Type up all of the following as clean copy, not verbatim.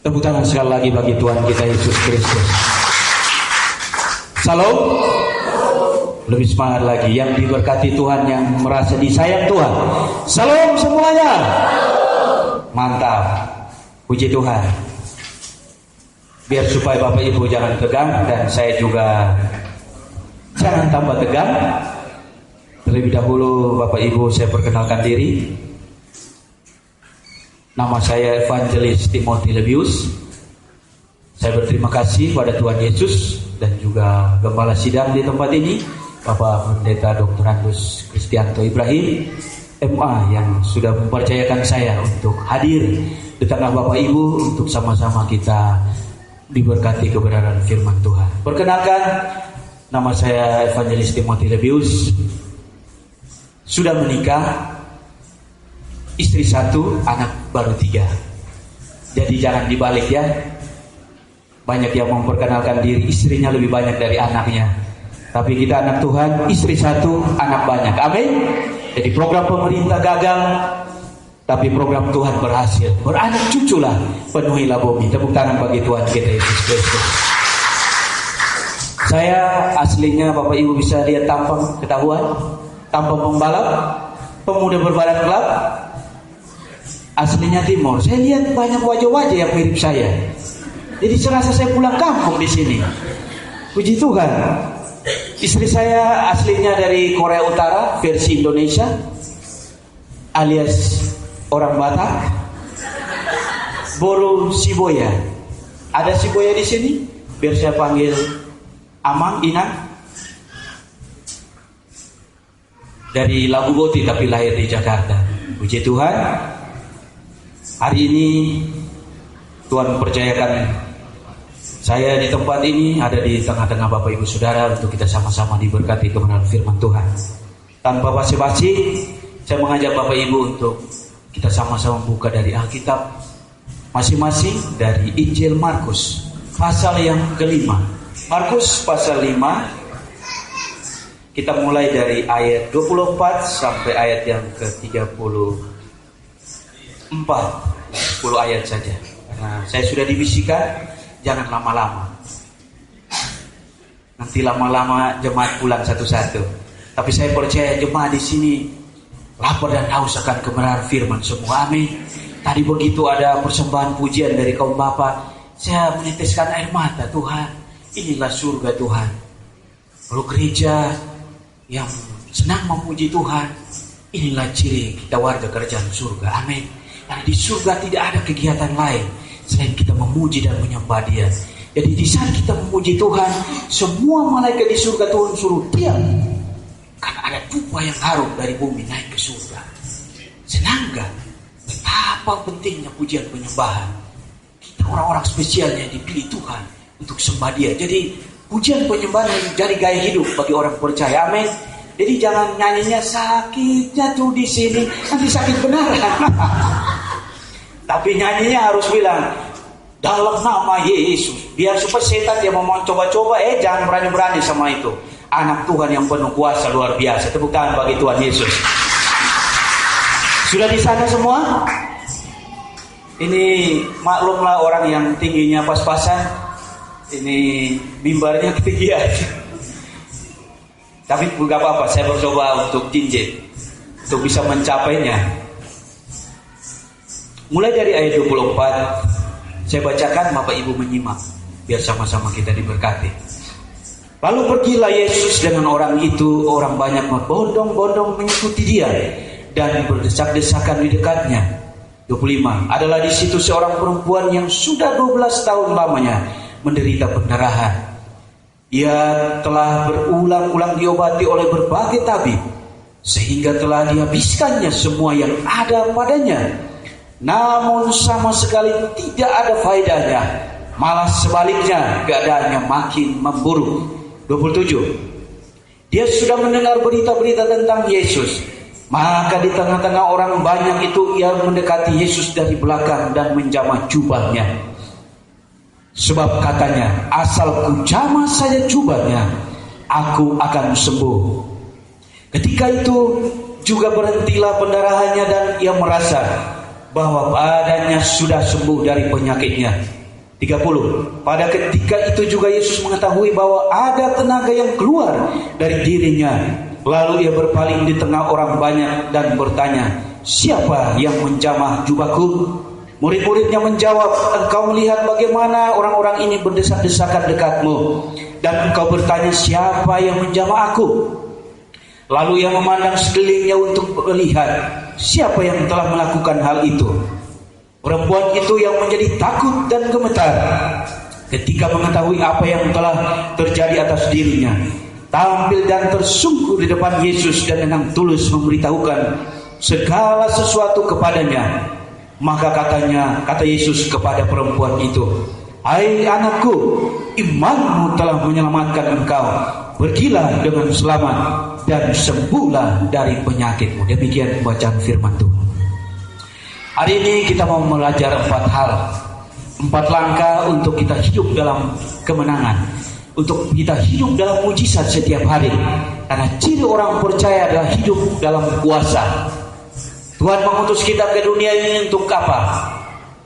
Tepuk tangan sekali lagi bagi Tuhan kita Yesus Kristus. Salam. Lebih semangat lagi yang diberkati Tuhan, yang merasa disayang Tuhan. Salam semuanya. Mantap. Puji Tuhan. Biar supaya Bapak Ibu jangan tegang dan saya juga jangan tambah tegang. Terlebih dahulu Bapak Ibu saya perkenalkan diri. Nama saya Evangelis Timothy Lebius. Saya berterima kasih pada Tuhan Yesus dan juga Gembala Sidang di tempat ini, Bapak Pendeta Dr. Andus Kristianto Ibrahim, MA, yang sudah mempercayakan saya untuk hadir di tengah Bapak Ibu untuk sama-sama kita diberkati kebenaran firman Tuhan. Perkenalkan, nama saya Evangelis Timothy Lebius. Sudah menikah, istri 1, anak baru 3. Jadi jangan dibalik ya. Banyak yang memperkenalkan diri istrinya lebih banyak dari anaknya. Tapi kita anak Tuhan, istri 1, anak banyak. Amin. Jadi program pemerintah gagal, tapi program Tuhan berhasil. Beranak cuculah, penuhilah bumi. Tepuk tangan bagi Tuhan kita Yesus Kristus. Saya aslinya Bapak Ibu bisa lihat tampang ketahuan, tampang pembalap, pemuda berbadan gelap. Aslinya Timur. Saya lihat banyak wajah-wajah yang mirip saya. Jadi serasa saya pulang kampung di sini. Puji Tuhan. Istri saya aslinya dari Korea Utara, versi Indonesia, alias orang Batak. Boro Siboya. Ada Siboya di sini? Biar saya panggil Amang, Inang. Dari Labu Boti tapi lahir di Jakarta. Puji Tuhan. Hari ini Tuhan mempercayakan saya di tempat ini, ada di tengah-tengah Bapak Ibu Saudara untuk kita sama-sama diberkati kebenaran firman Tuhan. Tanpa basa-basi, saya mengajak Bapak Ibu untuk kita sama-sama buka dari Alkitab masing-masing dari Injil Markus pasal yang ke-5. Markus pasal 5. Kita mulai dari ayat 24 sampai ayat yang ke-34. 10 ayat saja. Karena saya sudah dibisikkan, jangan lama-lama. Nanti lama-lama jemaat pulang satu-satu. Tapi saya percaya jemaat di sini lapar dan haus akan kebenaran firman semua. Amin. Tadi begitu ada persembahan pujian dari kaum Bapak, saya meneteskan air mata. Tuhan, inilah surga Tuhan. Kalau gereja yang senang memuji Tuhan, inilah ciri kita warga kerajaan surga. Amin. Karena di surga tidak ada kegiatan lain selain kita memuji dan menyembah Dia. Jadi di saat kita memuji Tuhan, semua malaikat di surga Tuhan suruh diam. Karena ada dupa yang harum dari bumi naik ke surga. Senang gak? Betapa pentingnya pujian penyembahan. Kita orang-orang spesial yang dipilih Tuhan untuk sembah Dia. Jadi pujian penyembahan jadi gaya hidup bagi orang percaya. Amin. Jadi jangan nyanyinya sakitnya tuh di sini, nanti sakit beneran. Tapi nyanyinya harus bilang dalam nama Yesus. Biar supaya setan yang mau coba-coba, jangan berani-berani sama itu. Anak Tuhan yang penuh kuasa luar biasa. Tepuk tangan bagi Tuhan Yesus. Sudah di sana semua? Ini maklumlah orang yang tingginya pas-pasan. Ini mimbarnya ketinggian. Tapi gak apa-apa, saya bercoba untuk jinjit, untuk bisa mencapainya. Mulai dari ayat 24, saya bacakan, Bapak Ibu menyimak, biar sama-sama kita diberkati. Lalu pergilah Yesus dengan orang itu, orang banyak berbondong-bondong mengikuti Dia, dan berdesak-desakan di dekatnya. 25, adalah di situ seorang perempuan yang sudah 12 tahun lamanya menderita pendarahan. Ia telah berulang-ulang diobati oleh berbagai tabib, sehingga telah dihabiskannya semua yang ada padanya. Namun sama sekali tidak ada faedahnya, malah sebaliknya keadaannya makin memburuk. 27. Dia sudah mendengar berita-berita tentang Yesus. Maka di tengah-tengah orang banyak itu ia mendekati Yesus dari belakang dan menjamah jubahnya. Sebab katanya, asal ku jamah saja jubahnya, aku akan sembuh. Ketika itu juga berhentilah pendarahannya dan ia merasa bahwa badannya sudah sembuh dari penyakitnya. 30. Pada ketika itu juga Yesus mengetahui bahwa ada tenaga yang keluar dari dirinya. Lalu ia berpaling di tengah orang banyak dan bertanya, siapa yang menjamah jubahku? Murid-muridnya menjawab, engkau melihat bagaimana orang-orang ini berdesak-desakan dekatmu, dan engkau bertanya, siapa yang menjamah aku? Lalu ia memandang sekelilingnya untuk melihat siapa yang telah melakukan hal itu. Perempuan itu yang menjadi takut dan gemetar ketika mengetahui apa yang telah terjadi atas dirinya, tampil dan tersungkur di depan Yesus dan dengan tulus memberitahukan segala sesuatu kepadanya. Maka kata Yesus kepada perempuan itu, hai anakku, imanmu telah menyelamatkan engkau. Pergilah dengan selamat dan sembuhlah dari penyakitmu. Demikian bacaan firman Tuhan. Hari ini kita mau belajar 4 hal, 4 langkah untuk kita hidup dalam kemenangan, untuk kita hidup dalam mujizat setiap hari. Karena ciri orang percaya adalah hidup dalam kuasa. Tuhan mengutus kita ke dunia ini untuk apa?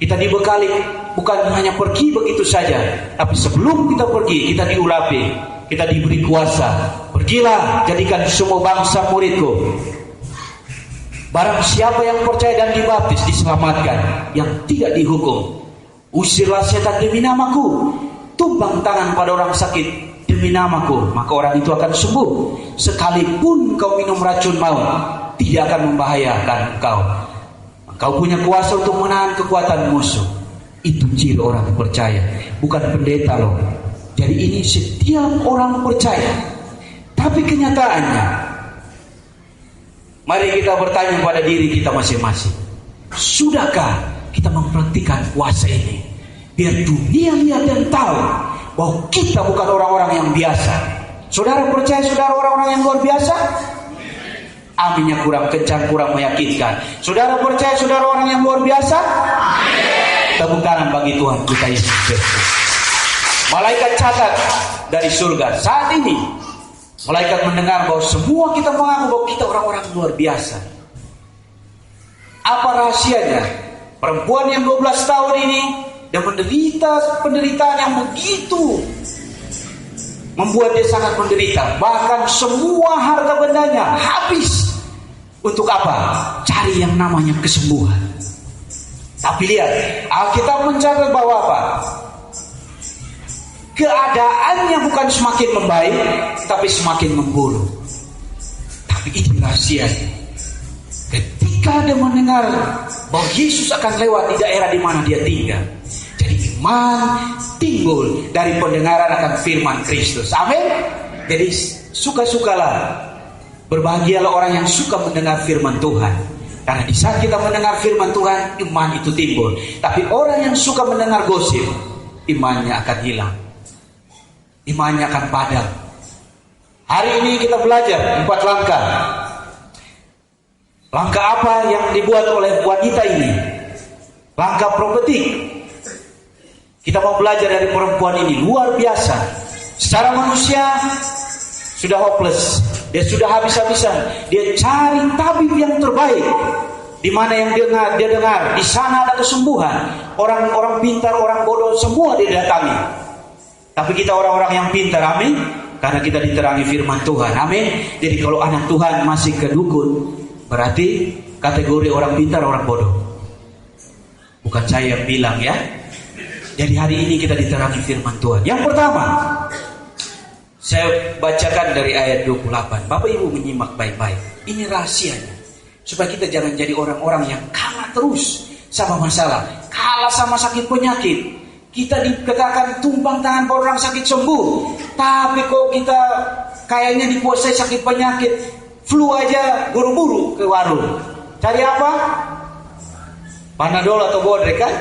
Kita dibekali, bukan hanya pergi begitu saja, tapi sebelum kita pergi, kita diurapi, kita diberi kuasa. Pergilah, jadikan semua bangsa muridku. Barang siapa yang percaya dan dibaptis diselamatkan, yang tidak dihukum. Usirlah setan demi namaku, tumbang tangan pada orang sakit demi namaku, maka orang itu akan sembuh. Sekalipun kau minum racun maut, tidak akan membahayakan engkau. Kau punya kuasa untuk menahan kekuatan musuh. Itu ciri orang percaya, bukan pendeta loh. Jadi ini setiap orang percaya. Tapi kenyataannya, mari kita bertanya pada diri kita masing-masing. Sudahkah kita mempraktikkan kuasa ini? Biar dunia lihat dan tahu bahwa kita bukan orang-orang yang biasa. Saudara percaya saudara orang-orang yang luar biasa? Aminnya kurang kencang, kurang meyakinkan. Saudara percaya saudara orang yang luar biasa? Tepuk tangan bagi Tuhan kita Yesus Kristus. Malaikat catat dari surga saat ini. Malaikat mendengar bahwa semua kita mengaku bahwa kita orang-orang luar biasa. Apa rahasianya? Perempuan yang 12 tahun ini dan menderita penderitaan yang begitu membuat dia sangat menderita. Bahkan semua harta bendanya habis. Untuk apa? Cari yang namanya kesembuhan. Tapi lihat, Alkitab mencatat bahwa apa? Keadaannya bukan semakin membaik, tapi semakin memburuk. Tapi ini rahasia. Ketika dia mendengar bahwa Yesus akan lewat di daerah di mana dia tinggal, jadi iman timbul dari pendengaran akan firman Kristus. Amin. Jadi suka-sukalah, berbahagialah orang yang suka mendengar firman Tuhan. Karena di saat kita mendengar firman Tuhan, iman itu timbul. Tapi orang yang suka mendengar gosip, imannya akan hilang. Imannya akan padam. Hari ini kita belajar 4 langkah. Langkah apa yang dibuat oleh wanita ini? Langkah profetik. Kita mau belajar dari perempuan ini, luar biasa. Secara manusia sudah hopeless, dia sudah habis-habisan. Dia cari tabib yang terbaik. Di mana yang dia dengar, di sana ada kesembuhan. Orang-orang pintar, orang bodoh semua dia datangi. Tapi kita orang-orang yang pintar, amin. Karena kita diterangi firman Tuhan, amin. Jadi kalau anak Tuhan masih ke dukun, berarti kategori orang pintar, orang bodoh. Bukan saya yang bilang ya. Jadi hari ini kita diterangi firman Tuhan. Yang pertama, saya bacakan dari ayat 28. Bapak Ibu menyimak baik-baik. Ini rahasianya. Supaya kita jangan jadi orang-orang yang kalah terus sama masalah, kalah sama sakit penyakit. Kita dikatakan tumbang tangan pada orang sakit sembuh, tapi kok kita kayaknya dikuasai sakit penyakit, flu aja buru-buru ke warung. Cari apa? Panadol atau Bodrek kan?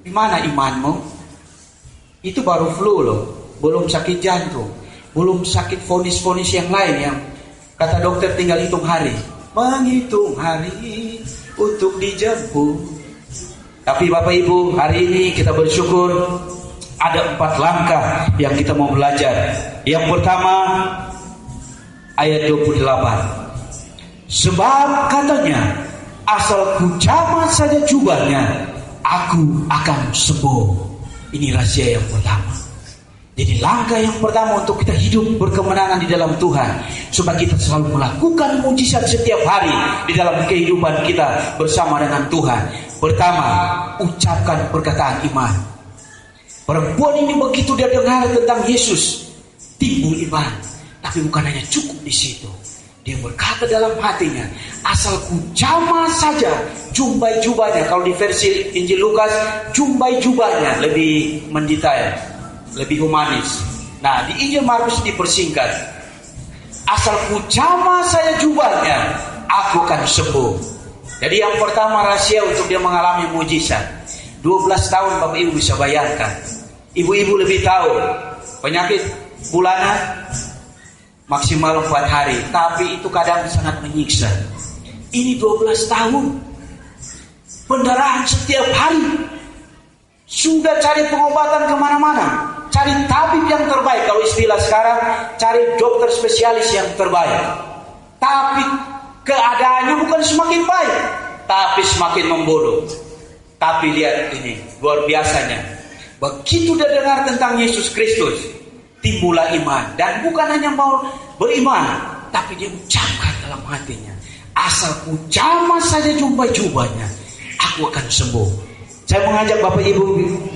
Di mana imanmu? Itu baru flu loh, belum sakit jantung, belum sakit fonis-fonis yang lain yang kata dokter tinggal hitung hari, menghitung hari untuk dijemput. Tapi Bapak Ibu, hari ini kita bersyukur ada 4 langkah yang kita mau belajar. Yang pertama, ayat 28. Sebab katanya, asal ku jamah saja jubahnya, aku akan sembuh. Ini rahasia yang pertama. Jadi langkah yang pertama untuk kita hidup berkemenangan di dalam Tuhan, supaya kita selalu melakukan mujizat setiap hari di dalam kehidupan kita bersama dengan Tuhan. Pertama, ucapkan perkataan iman. Perempuan ini begitu dia dengar tentang Yesus, timbul iman. Tapi bukan hanya cukup di situ. Dia berkata dalam hatinya, asal ku jamah saja jumbai jubahnya. Kalau di versi Injil Lukas, jumbai jubahnya lebih mendetail, lebih humanis. Nah, di Injil Markus dipersingkat, asal ku jamah saya jubahnya, aku akan sembuh. Jadi yang pertama rahasia untuk dia mengalami mujizat. 12 tahun Bapak Ibu bisa bayangkan. Ibu-ibu lebih tahu. Penyakit bulanan maksimal 4 hari, tapi itu kadang sangat menyiksa. Ini 12 tahun. Pendarahan setiap hari. Sudah cari pengobatan kemana-mana, cari tabib yang terbaik. Kalau istilah sekarang, cari dokter spesialis yang terbaik. Tapi keadaannya bukan semakin baik, tapi semakin memburuk. Tapi lihat ini, luar biasanya. Begitu dia dengar tentang Yesus Kristus, timbullah iman. Dan bukan hanya mau beriman, tapi dia ucapkan dalam hatinya, asal ku jamah saja jubah-jubahnya, aku akan sembuh. Saya mengajak Bapak Ibu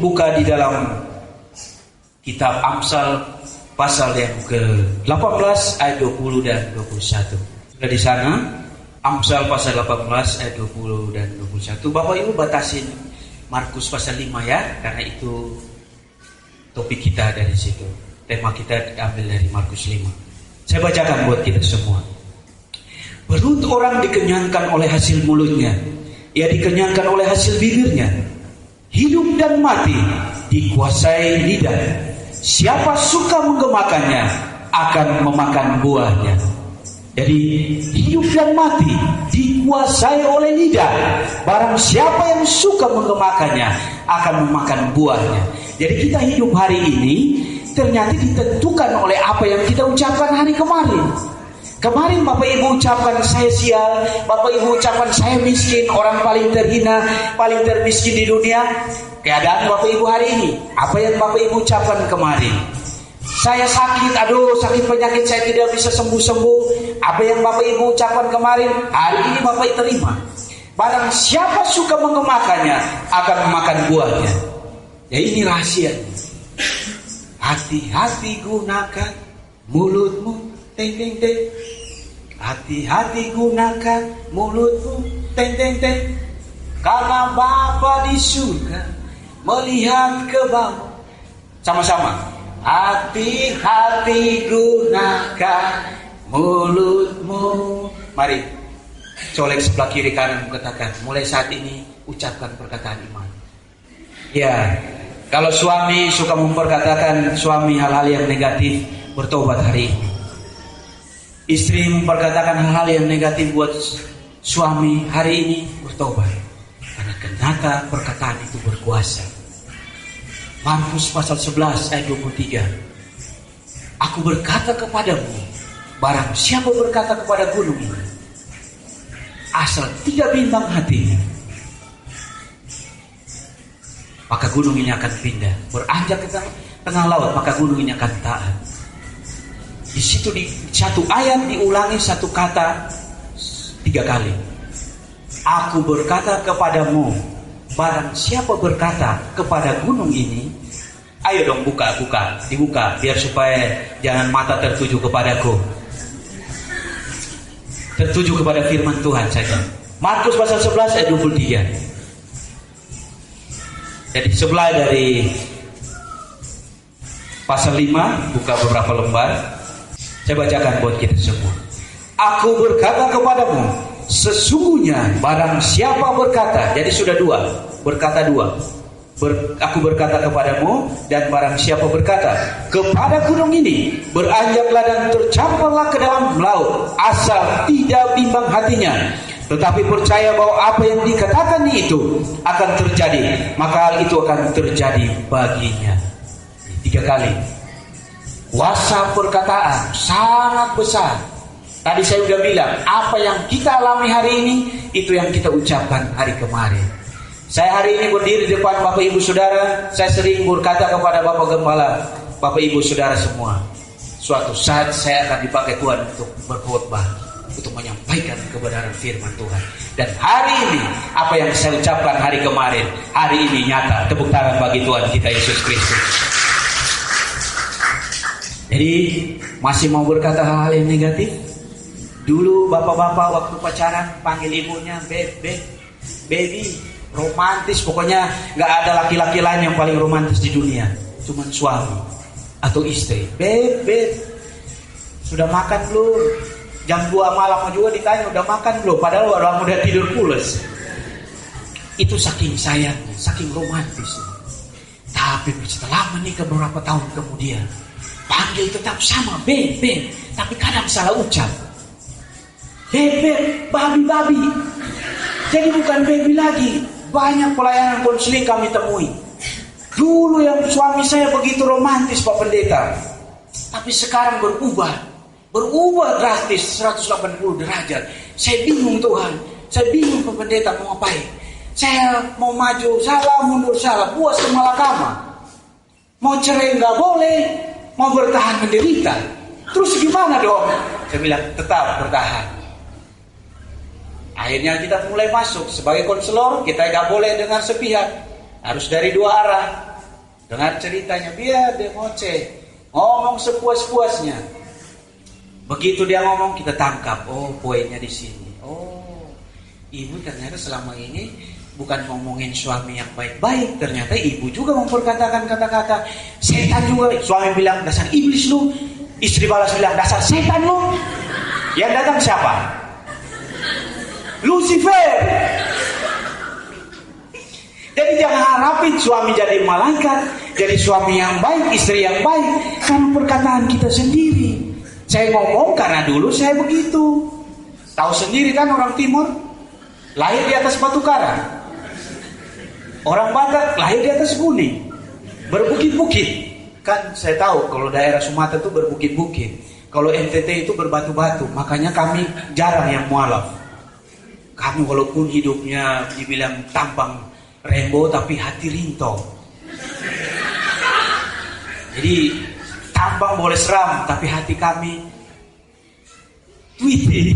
buka di dalam kitab Amsal pasal yang ke-18 ayat 20 dan 21. Sudah di sana, Amsal pasal 18 ayat 20 dan 21. Bapak Ibu batasin Markus pasal 5 ya, karena itu topik kita dari situ. Tema kita diambil dari Markus 5. Saya bacakan buat kita semua. Perut orang dikenyangkan oleh hasil mulutnya, ia dikenyangkan oleh hasil bibirnya. Hidup dan mati dikuasai lidah. Siapa suka menggemakannya akan memakan buahnya. Jadi hidup dan mati dikuasai oleh lidah. Barang siapa yang suka menggemakannya akan memakan buahnya. Jadi kita hidup hari ini ternyata ditentukan oleh apa yang kita ucapkan hari kemarin. Kemarin Bapak Ibu ucapkan saya sial, Bapak Ibu ucapkan saya miskin, orang paling terhina, paling termiskin di dunia. Keadaan Bapak Ibu hari ini, apa yang Bapak Ibu ucapkan kemarin? Saya sakit, aduh sakit penyakit saya tidak bisa sembuh-sembuh. Apa yang Bapak Ibu ucapkan kemarin, hari ini Bapak Ibu terima. Barang siapa suka menggemakannya akan memakan buahnya. Ya ini rahasianya. Hati-hati gunakan mulutmu, teng teng teng. Hati-hati gunakan mulutmu, teng teng teng. Karena Bapa di surga melihat ke bawah. Sama-sama. Hati-hati gunakan mulutmu. Mari colek sebelah kiri kanan, katakan, mulai saat ini ucapkan perkataan iman. Ya, kalau suami suka memperkatakan suami hal-hal yang negatif, bertobat hari ini. Istri memperkatakan hal-hal yang negatif buat suami, hari ini bertobat. Karena ternyata perkataan itu berkuasa. Markus pasal 11 ayat 23. Aku berkata kepadamu, barang siapa berkata kepada gunung ini, asal tidak bimbang hatinya, maka gunung ini akan pindah. Beranjak ke tengah laut, maka gunung ini akan taat. Di situ di satu ayat diulangi satu kata 3 kali. Aku berkata kepadamu, barang siapa berkata kepada gunung ini, ayo dong dibuka, biar supaya jangan mata tertuju kepadaku, tertuju kepada firman Tuhan saja. Markus pasal 11 ayat 23. Jadi sebelah dari pasal 5, buka beberapa lembar. Saya bacakan buat kita semua. Aku berkata kepadamu, sesungguhnya barang siapa berkata, jadi sudah 2, berkata 2. Aku berkata kepadamu, dan barang siapa berkata kepada gunung ini, beranjaklah dan tercampurlah ke dalam laut, asal tidak bimbang hatinya, tetapi percaya bahwa apa yang dikatakan itu akan terjadi, maka hal itu akan terjadi baginya. 3 kali. Kuasa perkataan sangat besar. Tadi saya udah bilang, apa yang kita alami hari ini, itu yang kita ucapkan hari kemarin. Saya hari ini berdiri di depan Bapak Ibu Saudara, saya sering berkata kepada Bapak Gembala, Bapak Ibu Saudara semua, suatu saat saya akan dipakai Tuhan untuk berkhotbah, untuk menyampaikan kebenaran firman Tuhan. Dan hari ini, apa yang saya ucapkan hari kemarin, hari ini nyata. Tepuk tangan bagi Tuhan kita Yesus Kristus. Jadi, masih mau berkata hal-hal yang negatif? Dulu bapak-bapak waktu pacaran panggil ibunya baby, romantis. Pokoknya gak ada laki-laki lain yang paling romantis di dunia, cuman suami atau istri. Beb, sudah makan belum? Jam 2 malam juga ditanya udah makan belum, padahal orang udah tidur pules. Itu saking sayangnya, saking romantis. Tapi setelah menikah beberapa tahun kemudian, panggil tetap sama beb, tapi kadang salah ucap. Beb, babi. Jadi bukan baby lagi. Banyak pelayanan konseling kami temui. Dulu yang suami saya begitu romantis Pak Pendeta, tapi sekarang berubah drastis 180 derajat. Saya bingung Tuhan, saya bingung Pak Pendeta mau ngapain. Saya mau maju salah, mundur salah, puas ke malakama. Mau cerai nggak boleh, mau bertahan menderita. Terus gimana dong? Saya bilang tetap bertahan. Akhirnya kita mulai masuk sebagai konselor, kita nggak boleh dengar sepihak, harus dari dua arah. Dengar ceritanya, biar dia ngomong sepuas-puasnya. Begitu dia ngomong, kita tangkap. Oh, poinnya di sini. Oh, ibu ternyata selama ini bukan ngomongin suami yang baik-baik. Ternyata ibu juga memperkatakan kata-kata setan juga. Suami bilang dasar iblis lu, istri balas bilang dasar setan lu. Yang datang siapa? Lucifer. Jadi jangan harapin suami jadi malaikat, jadi suami yang baik, istri yang baik, karena perkataan kita sendiri. Saya ngomong karena dulu saya begitu. Tahu sendiri kan orang Timur lahir di atas batu karang. Orang Batak lahir di atas gunung, berbukit-bukit. Kan saya tahu kalau daerah Sumatera itu berbukit-bukit. Kalau NTT itu berbatu-batu. Makanya kami jarang yang mualaf. Kamu walaupun hidupnya dibilang tampang rainbow tapi hati rinto. Jadi tampang boleh seram tapi hati kami tweety.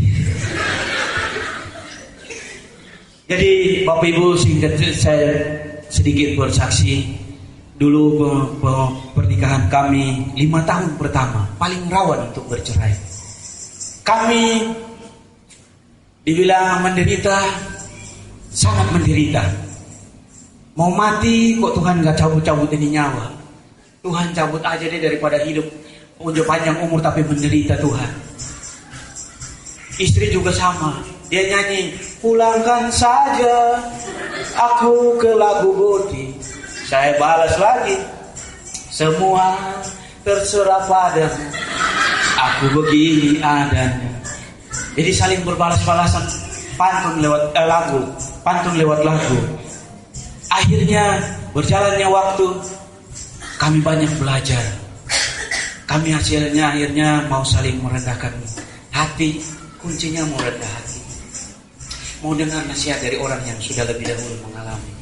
Jadi Bapak Ibu, singkat saya sedikit bersaksi. Dulu pernikahan kami 5 tahun pertama paling rawan untuk bercerai. Kami dibilang menderita, sangat menderita. Mau mati kok Tuhan gak cabut-cabut ini nyawa. Tuhan cabut aja deh daripada hidup panjang umur tapi menderita Tuhan. Istri juga sama. Dia nyanyi, pulangkan saja aku ke Lagu Boti. Saya balas lagi, semua terserah padamu, aku begini adanya. Jadi saling berbalas-balasan pantun lewat lagu. Akhirnya berjalannya waktu, kami banyak belajar. Kami akhirnya mau saling merendahkan hati. Kuncinya mau rendah hati, mau dengar nasihat dari orang yang sudah lebih dahulu mengalami.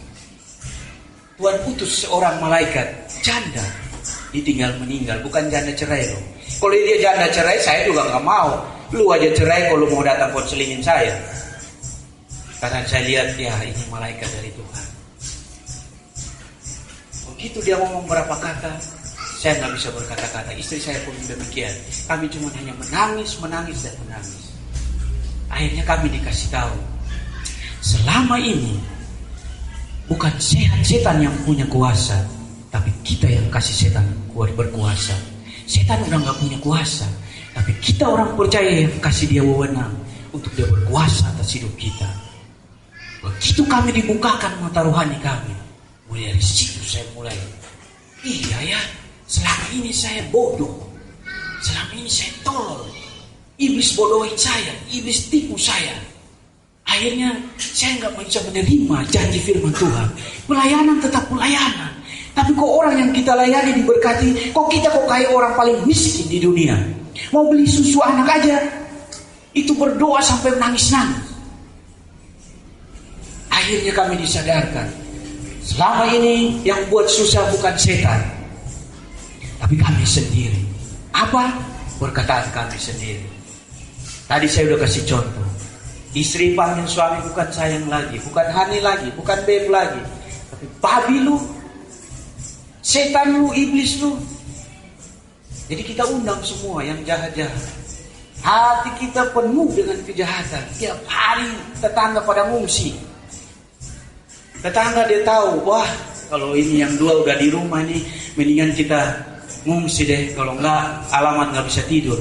Tuhan utus seorang malaikat janda ditinggal meninggal, bukan janda cerai loh. Kalau dia janda cerai, saya juga nggak mau. Lu aja cerai kalau mau datang konselingin saya. Karena saya lihat ya ini malaikat dari Tuhan. Begitu dia ngomong berapa kata, saya nggak bisa berkata-kata. Istri saya pun demikian. Kami cuma hanya menangis dan menangis. Akhirnya kami dikasih tahu, selama ini bukan setan yang punya kuasa, tapi kita yang kasih setan berkuasa. Setan udah gak punya kuasa, tapi kita orang percaya yang kasih dia wewenang untuk dia berkuasa atas hidup kita. Begitu kami dibukakan mata rohani kami, mulai dari situ saya mulai, iya ya, selama ini saya bodoh, selama ini saya tolol. Iblis bodohin saya, iblis tipu saya. Akhirnya saya nggak bisa menerima janji firman Tuhan. Pelayanan tetap pelayanan, tapi kok orang yang kita layani diberkati, kok kita kayak orang paling miskin di dunia. Mau beli susu anak aja Itu berdoa sampai menangis-nangis. Akhirnya kami disadarkan, selama ini yang buat susah bukan setan, tapi kami sendiri. Apa? Perkataan kami sendiri. Tadi saya udah kasih contoh. Istri panggil suami bukan sayang lagi, bukan honey lagi, bukan babe lagi, tapi babi lu, setan lu, iblis lu. Jadi kita undang semua yang jahat-jahat. Hati kita penuh dengan kejahatan. Tiap hari tetangga pada ngungsi. Tetangga dia tahu, wah kalau ini yang dua udah di rumah nih, mendingan kita ngungsi deh. Kalau enggak, alamat nggak bisa tidur.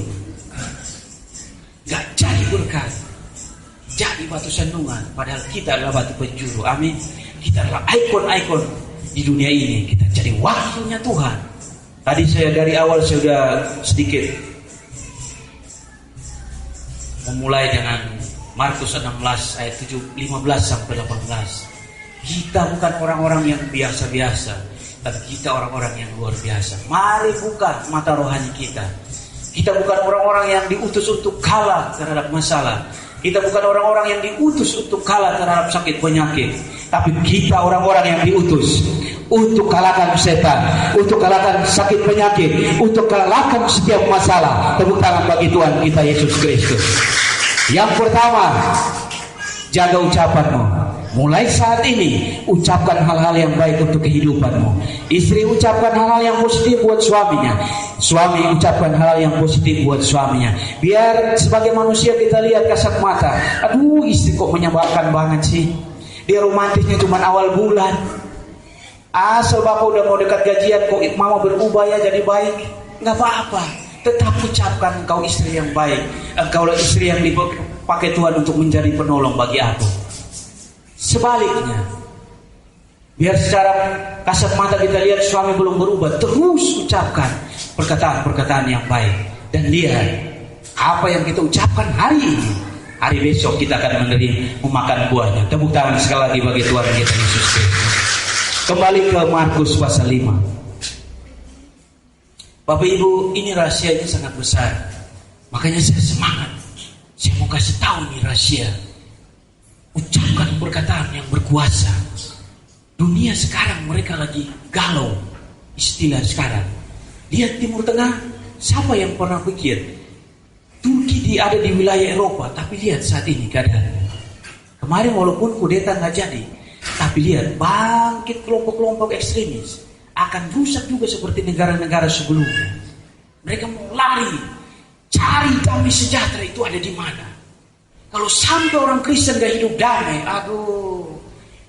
Gak jadi berkat, jadi batu sandungan. Padahal kita adalah batu penjuru. Amin. Kita adalah ikon-ikon di dunia ini. Kita jadi wakilnya Tuhan. Tadi saya dari awal saya sudah sedikit memulai dengan Markus 16 ayat 15 sampai 18. Kita bukan orang-orang yang biasa-biasa, tapi kita orang-orang yang luar biasa. Mari buka mata rohani kita. Kita bukan orang-orang yang diutus untuk kalah terhadap masalah. Kita bukan orang-orang yang diutus untuk kalah terhadap sakit penyakit. Tapi kita orang-orang yang diutus untuk kalahkan setan, untuk kalahkan sakit penyakit, untuk kalahkan setiap masalah. Tepuk tangan bagi Tuhan kita Yesus Kristus. Yang pertama, jaga ucapanmu. Mulai saat ini, ucapkan hal-hal yang baik untuk kehidupanmu. Istri ucapkan hal-hal yang positif buat suaminya. Suami ucapkan hal-hal yang positif buat suaminya. Biar sebagai manusia kita lihat kasat mata. Aduh, istri kok menyebalkan banget sih. Dia romantisnya cuma awal bulan. Asal bapak udah mau dekat gajian, kok mama berubah ya jadi baik. Nggak apa-apa. Tetap ucapkan engkau istri yang baik. Engkau istri yang dipakai Tuhan untuk menjadi penolong bagi aku. Sebaliknya, biar secara kasat mata kita lihat suami belum berubah, terus ucapkan perkataan-perkataan yang baik. Dan lihat apa yang kita ucapkan hari ini, hari besok kita akan memakan buahnya. Tepuk tangan sekali lagi bagi Tuhan kita Yesus Kristus. Kembali ke Markus pasal 5. Bapak Ibu, ini rahasianya sangat besar. Makanya saya semangat. Saya mau kasih tahu ini rahasia. Ucapkan perkataan yang berkuasa. Dunia sekarang mereka lagi galau. Istilah sekarang. Lihat Timur Tengah. Siapa yang pernah pikir Turki ada di wilayah Eropa, tapi lihat saat ini keadaannya. Kemarin walaupun kudeta nggak jadi, tapi lihat bangkit kelompok-kelompok ekstremis. Akan rusak juga seperti negara-negara sebelumnya. Mereka mau lari, cari damai sejahtera itu ada di mana. Kalau sampai orang Kristen gak hidup damai, aduh,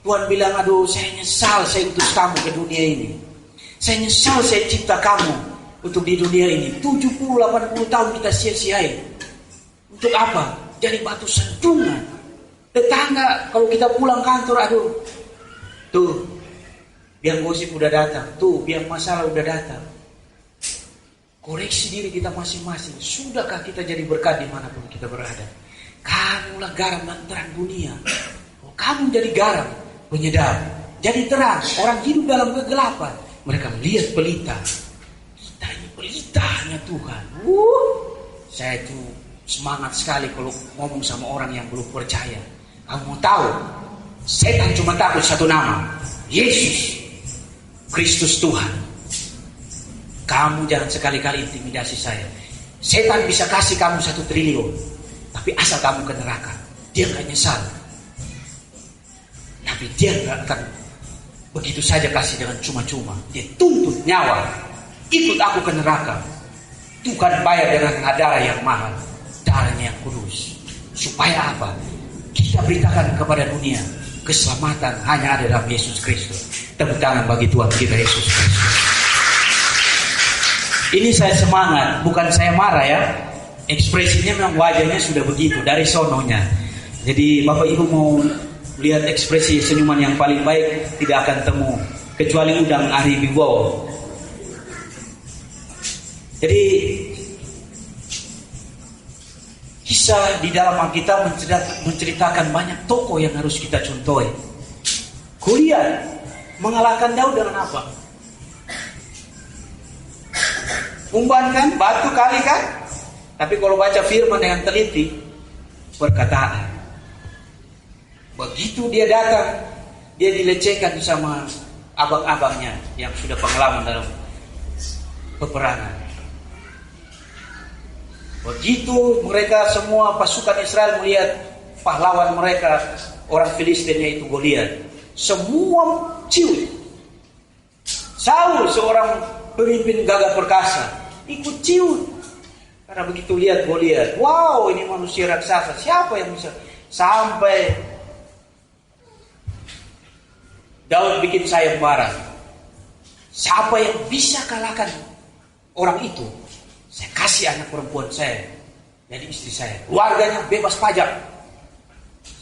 Tuhan bilang, aduh, saya nyesal saya utus kamu ke dunia ini. Saya nyesal saya cipta kamu untuk di dunia ini. 70-80 tahun kita sia-siain. Untuk apa? Jadi batu sandungan. Tetangga, kalau kita pulang kantor, aduh, tuh, biang gosip udah datang. Tuh, biang masalah udah datang. Koreksi diri kita masing-masing. Sudahkah kita jadi berkat dimanapun kita berada? Kamulah garam dan terang dunia. Kalau kamu jadi garam, penyedap, jadi terang. Orang hidup dalam kegelapan, mereka melihat pelita. Kita ini pelitanya Tuhan. Saya itu semangat sekali kalau ngomong sama orang yang belum percaya. Kamu mau tahu, setan cuma takut satu nama, Yesus Kristus Tuhan. Kamu jangan sekali-kali intimidasi saya. Setan bisa kasih kamu 1 triliun, tapi asal kamu ke neraka, dia gak nyesal. Tapi dia gak akan begitu saja kasih dengan cuma-cuma. Dia tuntut nyawa. Ikut aku ke neraka. Tuhan bayar dengan darah yang mahal, darahnya yang kudus. Supaya apa? Kita beritakan kepada dunia, keselamatan hanya ada dalam Yesus Kristus. Tepuk tangan bagi Tuhan kita Yesus Kristus. Ini saya semangat, bukan saya marah ya. Ekspresinya memang wajahnya sudah begitu dari sononya. Jadi Bapak Ibu mau lihat ekspresi senyuman yang paling baik, tidak akan temu kecuali udang Ari Wibowo. Jadi kisah di dalam Alkitab menceritakan banyak tokoh yang harus kita contohi. Goliat mengalahkan Daud dengan apa? Umban kan, batu kali kan? Tapi kalau baca firman dengan teliti, perkataan. Begitu dia datang, dia dilecehkan sama abang-abangnya yang sudah pengalaman dalam peperangan. Begitu mereka semua pasukan Israel melihat pahlawan mereka, orang Filistinnya itu Goliat, semua ciut. Saul seorang pemimpin gagah perkasa ikut ciut karena begitu lihat Goliat, wow, ini manusia raksasa, siapa yang bisa? Sampai Daud bikin sayembara, siapa yang bisa kalahkan orang itu, saya kasih anak perempuan saya jadi istri saya, keluarganya bebas pajak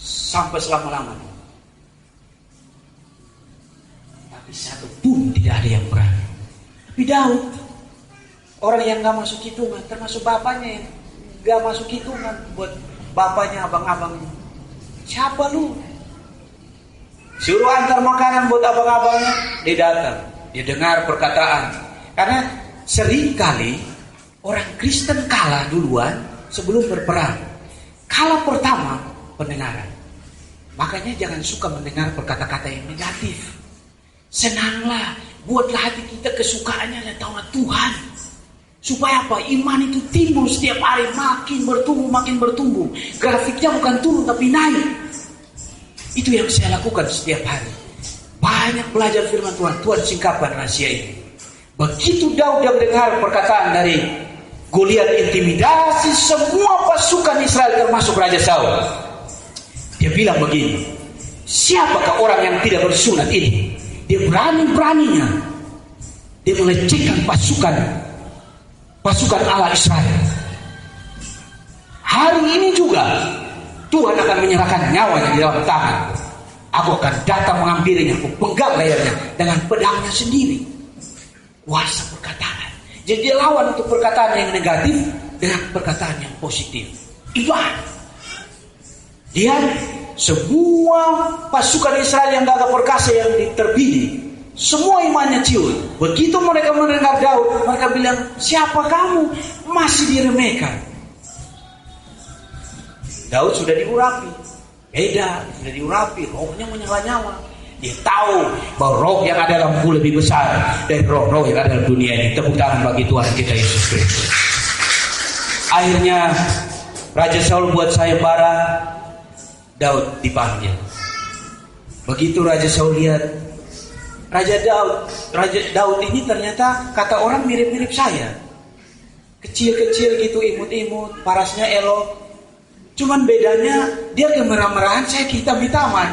sampai selama-lamanya. Tapi satu pun tidak ada yang berani. Tapi Daud, orang yang gak masuk hitungan, termasuk bapaknya yang gak masuk hitungan, buat bapaknya, abang-abangnya, siapa lu? Suruh antar makanan buat abang-abangnya, dia datang, dia dengar perkataan. Karena seringkali orang Kristen kalah duluan sebelum berperang. Kalah pertama pendengaran. Makanya jangan suka mendengar perkata-kata yang negatif. Senanglah, buatlah hati kita kesukaannya dan tahulah Tuhan. Supaya apa? Iman itu timbul setiap hari, makin bertumbuh. Grafiknya bukan turun tapi naik. Itu yang saya lakukan setiap hari. Banyak belajar firman Tuhan. Tuhan singkapkan rahasia ini. Begitu Daud yang dengar perkataan dari Goliat, intimidasi semua pasukan Israel termasuk Raja Saul. Dia bilang begini, siapakah orang yang tidak bersunat ini? Dia berani-beraninya dia melecehkan pasukan Allah Israel. Hari ini juga Tuhan akan menyerahkan nyawanya di dalam tangan. Aku akan datang mengambilnya, aku penggal lehernya dengan pedangnya sendiri. Kuasa perkataan. Jadi dia lawan untuk perkataan yang negatif dengan perkataan yang positif. Iman. Dia semua pasukan Israel yang gagah perkasa yang terpilih, semua imannya ciut. Begitu mereka mendengar Daud, mereka bilang, siapa kamu? Masih diremehkan. Daud sudah diurapi, beda, sudah diurapi, rohnya menyala-nyala. Dia tahu bahwa roh yang ada dalamku lebih besar dari roh-roh yang ada dalam dunia ini. Tepuk tangan bagi Tuhan kita Yesus Kristus. Akhirnya Raja Saul buat sayembara, Daud dipanggil. Begitu Raja Saul lihat Raja Daud ini ternyata kata orang mirip-mirip saya. Kecil-kecil gitu, imut-imut, parasnya elok. Cuman bedanya dia kemerah-merahan, saya hitam-hitaman.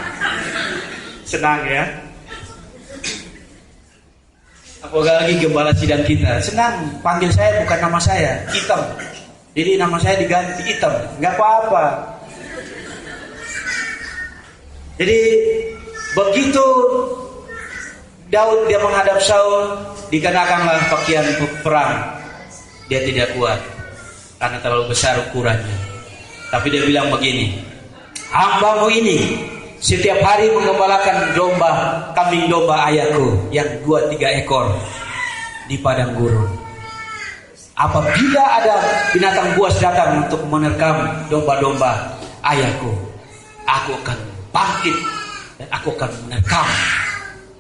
Senang ya. Apalagi gembala sidang kita senang panggil saya bukan nama saya, hitam. Jadi nama saya diganti hitam, nggak apa-apa. Jadi begitu Daud dia menghadap Saul, dikenakanlah pakaian perang. Dia tidak kuat karena terlalu besar ukurannya. Tapi dia bilang begini, hambamu ini setiap hari mengembalakan kambing domba ayahku yang 2-3 ekor di padang gurun. Apabila ada binatang buas datang untuk menerkam domba-domba ayahku, aku akan bangkit dan aku akan menerkam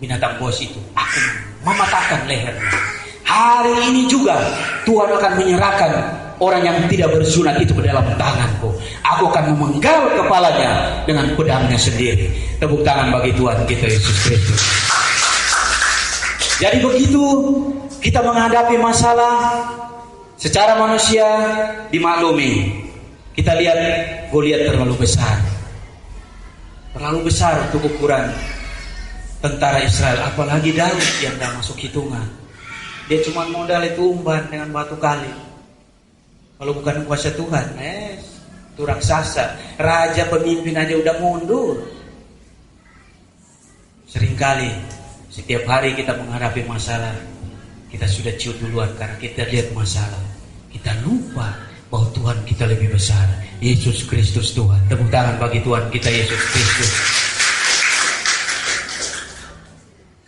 binatang buas itu. Aku mematahkan lehernya. Hari ini juga Tuhan akan menyerahkan orang yang tidak bersunat itu ke dalam tanganku. Aku akan memenggal kepalanya dengan pedangnya sendiri. Tepuk tangan bagi Tuhan kita Yesus Kristus. Jadi begitu kita menghadapi masalah secara manusia dimaklumi. Kita lihat Goliat terlalu besar. Terlalu besar untuk ukuran tentara Israel. Apalagi Daud yang tidak masuk hitungan. Dia cuma modal itu umban dengan batu kali. Kalau bukan kuasa Tuhan, itu raksasa. Raja pemimpin aja udah mundur. Seringkali setiap hari kita menghadapi masalah, kita sudah ciut duluan karena kita lihat masalah. Kita lupa bahwa Tuhan kita lebih besar. Yesus Kristus Tuhan. Tepuk tangan bagi Tuhan kita Yesus Kristus.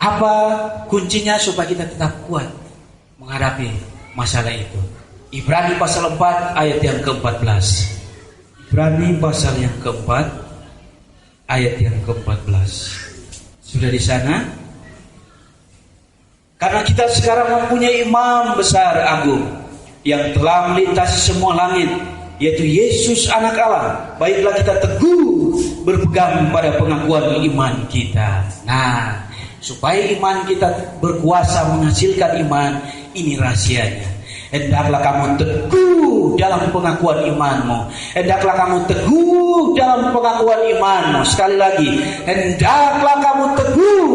Apa kuncinya supaya kita tetap kuat menghadapi masalah itu? Ibrani pasal 4 ayat yang ke-14. Ibrani pasal yang keempat, ayat yang ke-14. Sudah di sana? Karena kita sekarang mempunyai imam besar agung yang telah melintasi semua langit, yaitu Yesus anak Allah. Baiklah kita teguh berpegang pada pengakuan iman kita. Nah, supaya iman kita berkuasa menghasilkan iman, ini rahasianya. Hendaklah kamu teguh dalam pengakuan imanmu. Hendaklah kamu teguh dalam pengakuan imanmu. Sekali lagi, hendaklah kamu teguh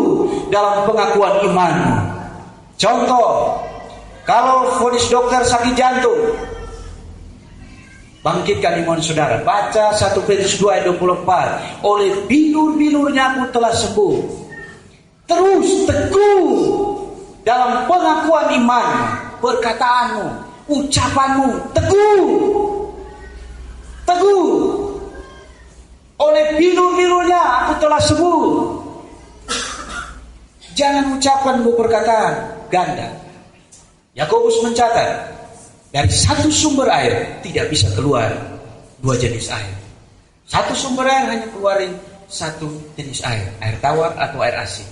dalam pengakuan imanmu. Contoh, kalau vonis dokter sakit jantung, bangkitkan iman saudara. Baca 1 Petrus 2 ayat 24. Oleh bilur-bilurnya aku telah sembuh. Terus teguh dalam pengakuan iman, perkataanmu, ucapanmu, teguh. Teguh. Oleh bilur-bilurnya aku telah sembuh. Jangan ucapkan perkataan ganda. Yakobus mencatat, dari satu sumber air tidak bisa keluar dua jenis air. Satu sumber air hanya keluarin satu jenis air, air tawar atau air asin.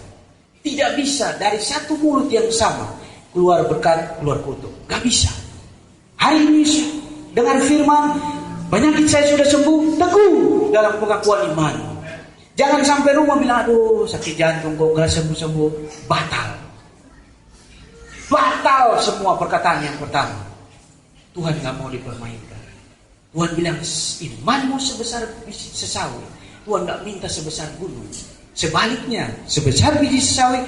Tidak bisa dari satu mulut yang sama keluar berkat, keluar kutuk. Gak bisa. Hari ini dengan firman, penyakit saya sudah sembuh, teguh dalam pengakuan iman. Jangan sampai rumah bilang, aduh sakit jantung kok gak sembuh-sembuh. Batal. Batal semua perkataan yang pertama. Tuhan gak mau dipermainkan. Tuhan bilang, imanmu sebesar biji sesawi. Tuhan gak minta sebesar gunung. Sebaliknya, sebesar biji sesawi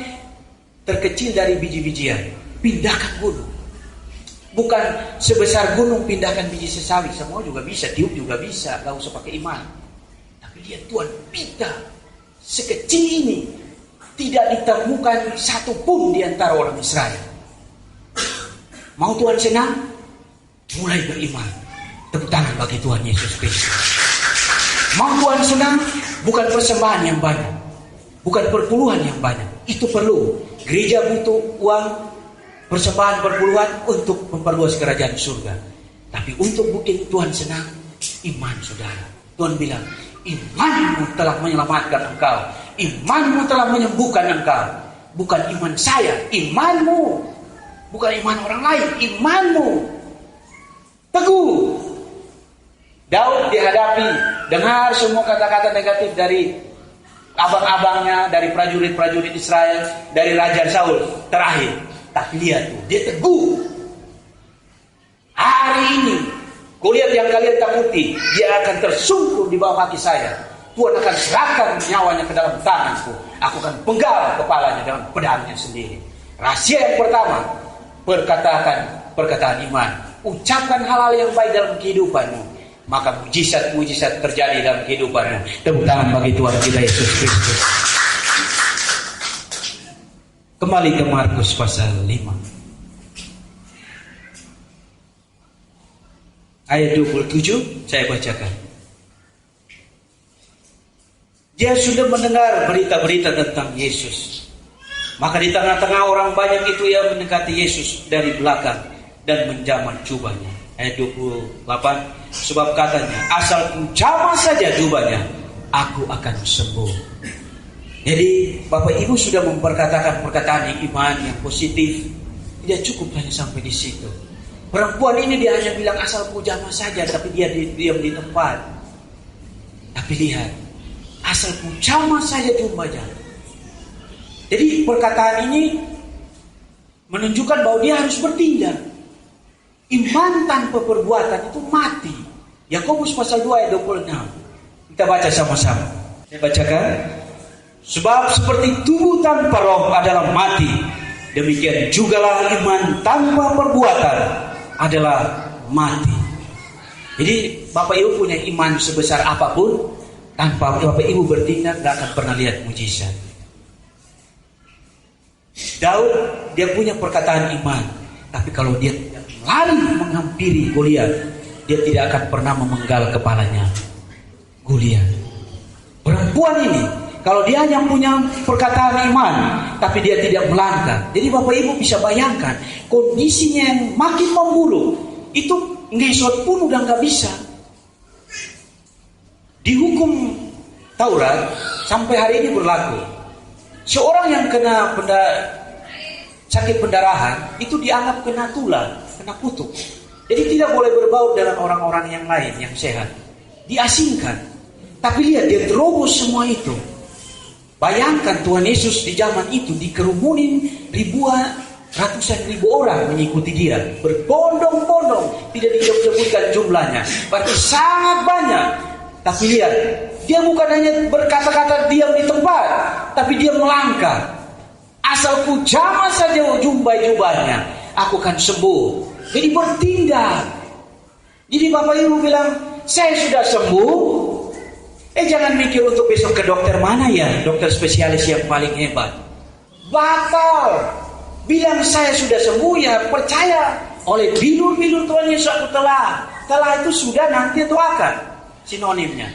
terkecil dari biji-bijian, pindahkan gunung. Bukan sebesar gunung pindahkan biji sesawi. Semua juga bisa, tiup juga bisa, gak usah pakai iman. Tapi dia Tuhan minta sekecil ini tidak ditemukan satu pun di antara orang Israel. Mau Tuhan senang? Mulai beriman. Tepuk tangan bagi Tuhan Yesus Kristus. Mau Tuhan senang? Bukan persembahan yang banyak, bukan perpuluhan yang banyak. Itu perlu. Gereja butuh uang, persembahan perpuluhan untuk memperluas kerajaan surga. Tapi untuk bikin Tuhan senang, iman saudara. Tuhan bilang, imanmu telah menyelamatkan engkau. Imanmu telah menyembuhkan engkau. Bukan iman saya, imanmu. Bukan iman orang lain, imanmu. Teguh. Daud dihadapi, dengar semua kata-kata negatif dari abang-abangnya, dari prajurit-prajurit Israel, dari Raja Saul terakhir. Tapi lihat tuh, dia teguh. Hari ini, kulihat yang kalian takuti, dia akan tersungkur di bawah kaki saya. Tuhan akan serahkan nyawanya ke dalam tanganku. Aku akan penggal kepalanya dengan pedangnya sendiri. Rahasia yang pertama, perkataan iman. Ucapkan hal-hal yang baik dalam kehidupanmu, maka mujizat-mujizat terjadi dalam kehidupanmu. Tepuk tangan bagi Tuhan kita Yesus Kristus. Kembali ke Markus pasal 5 ayat 27, saya bacakan. Dia sudah mendengar berita-berita tentang Yesus. Maka di tengah-tengah orang banyak itu ia mendekati Yesus dari belakang dan menjamah jubahnya. Ayat 28, sebab katanya, asal ku jamah saja jubahnya, aku akan sembuh. Jadi Bapak Ibu sudah memperkatakan perkataan yang iman, yang positif. Tidak cukup hanya sampai di situ. Perempuan ini dia hanya bilang asal ku jamah saja, tapi dia diam di tempat. Tapi lihat, asal ku jamah saja jubahnya. Jadi perkataan ini menunjukkan bahwa dia harus bertindak. Iman tanpa perbuatan itu mati. Yakobus pasal 2 ayat 26. Kita baca sama-sama. Saya bacakan. Sebab seperti tubuh tanpa roh adalah mati, demikian jugalah iman tanpa perbuatan adalah mati. Jadi Bapak Ibu punya iman sebesar apapun, tanpa Bapak Ibu bertindak gak akan pernah lihat mujizat. Daud dia punya perkataan iman, tapi kalau dia lari menghampiri Goliat, dia tidak akan pernah memenggal kepalanya Goliat. Perempuan ini kalau dia hanya punya perkataan iman, tapi dia tidak melangkah. Jadi Bapak Ibu bisa bayangkan kondisinya yang makin memburuk. Itu ngesot pun udah gak bisa. Di hukum Taurat sampai hari ini berlaku. Seorang yang kena sakit pendarahan itu dianggap kena tulah, kena kutuk. Jadi tidak boleh berbaur dengan orang-orang yang lain yang sehat. Diasingkan. Tapi lihat, dia terobos semua itu. Bayangkan Tuhan Yesus di zaman itu dikerumunin ratusan ribu orang mengikuti dia. Berbondong-bondong, tidak disebutkan jumlahnya. Berarti sangat banyak. Tapi lihat, dia bukan hanya berkata-kata diam di tempat, tapi dia melangkah. Asal ku jamah saja jubahnya, aku akan sembuh. Jadi bertindak. Jadi Bapak Ibu bilang, saya sudah sembuh. Jangan mikir untuk besok ke dokter mana ya, dokter spesialis yang paling hebat. Batal. Bilang saya sudah sembuh, ya percaya. Oleh bilur-bilur Tuhan Yesus aku telah. Telah itu sudah, nanti itu akan. Sinonimnya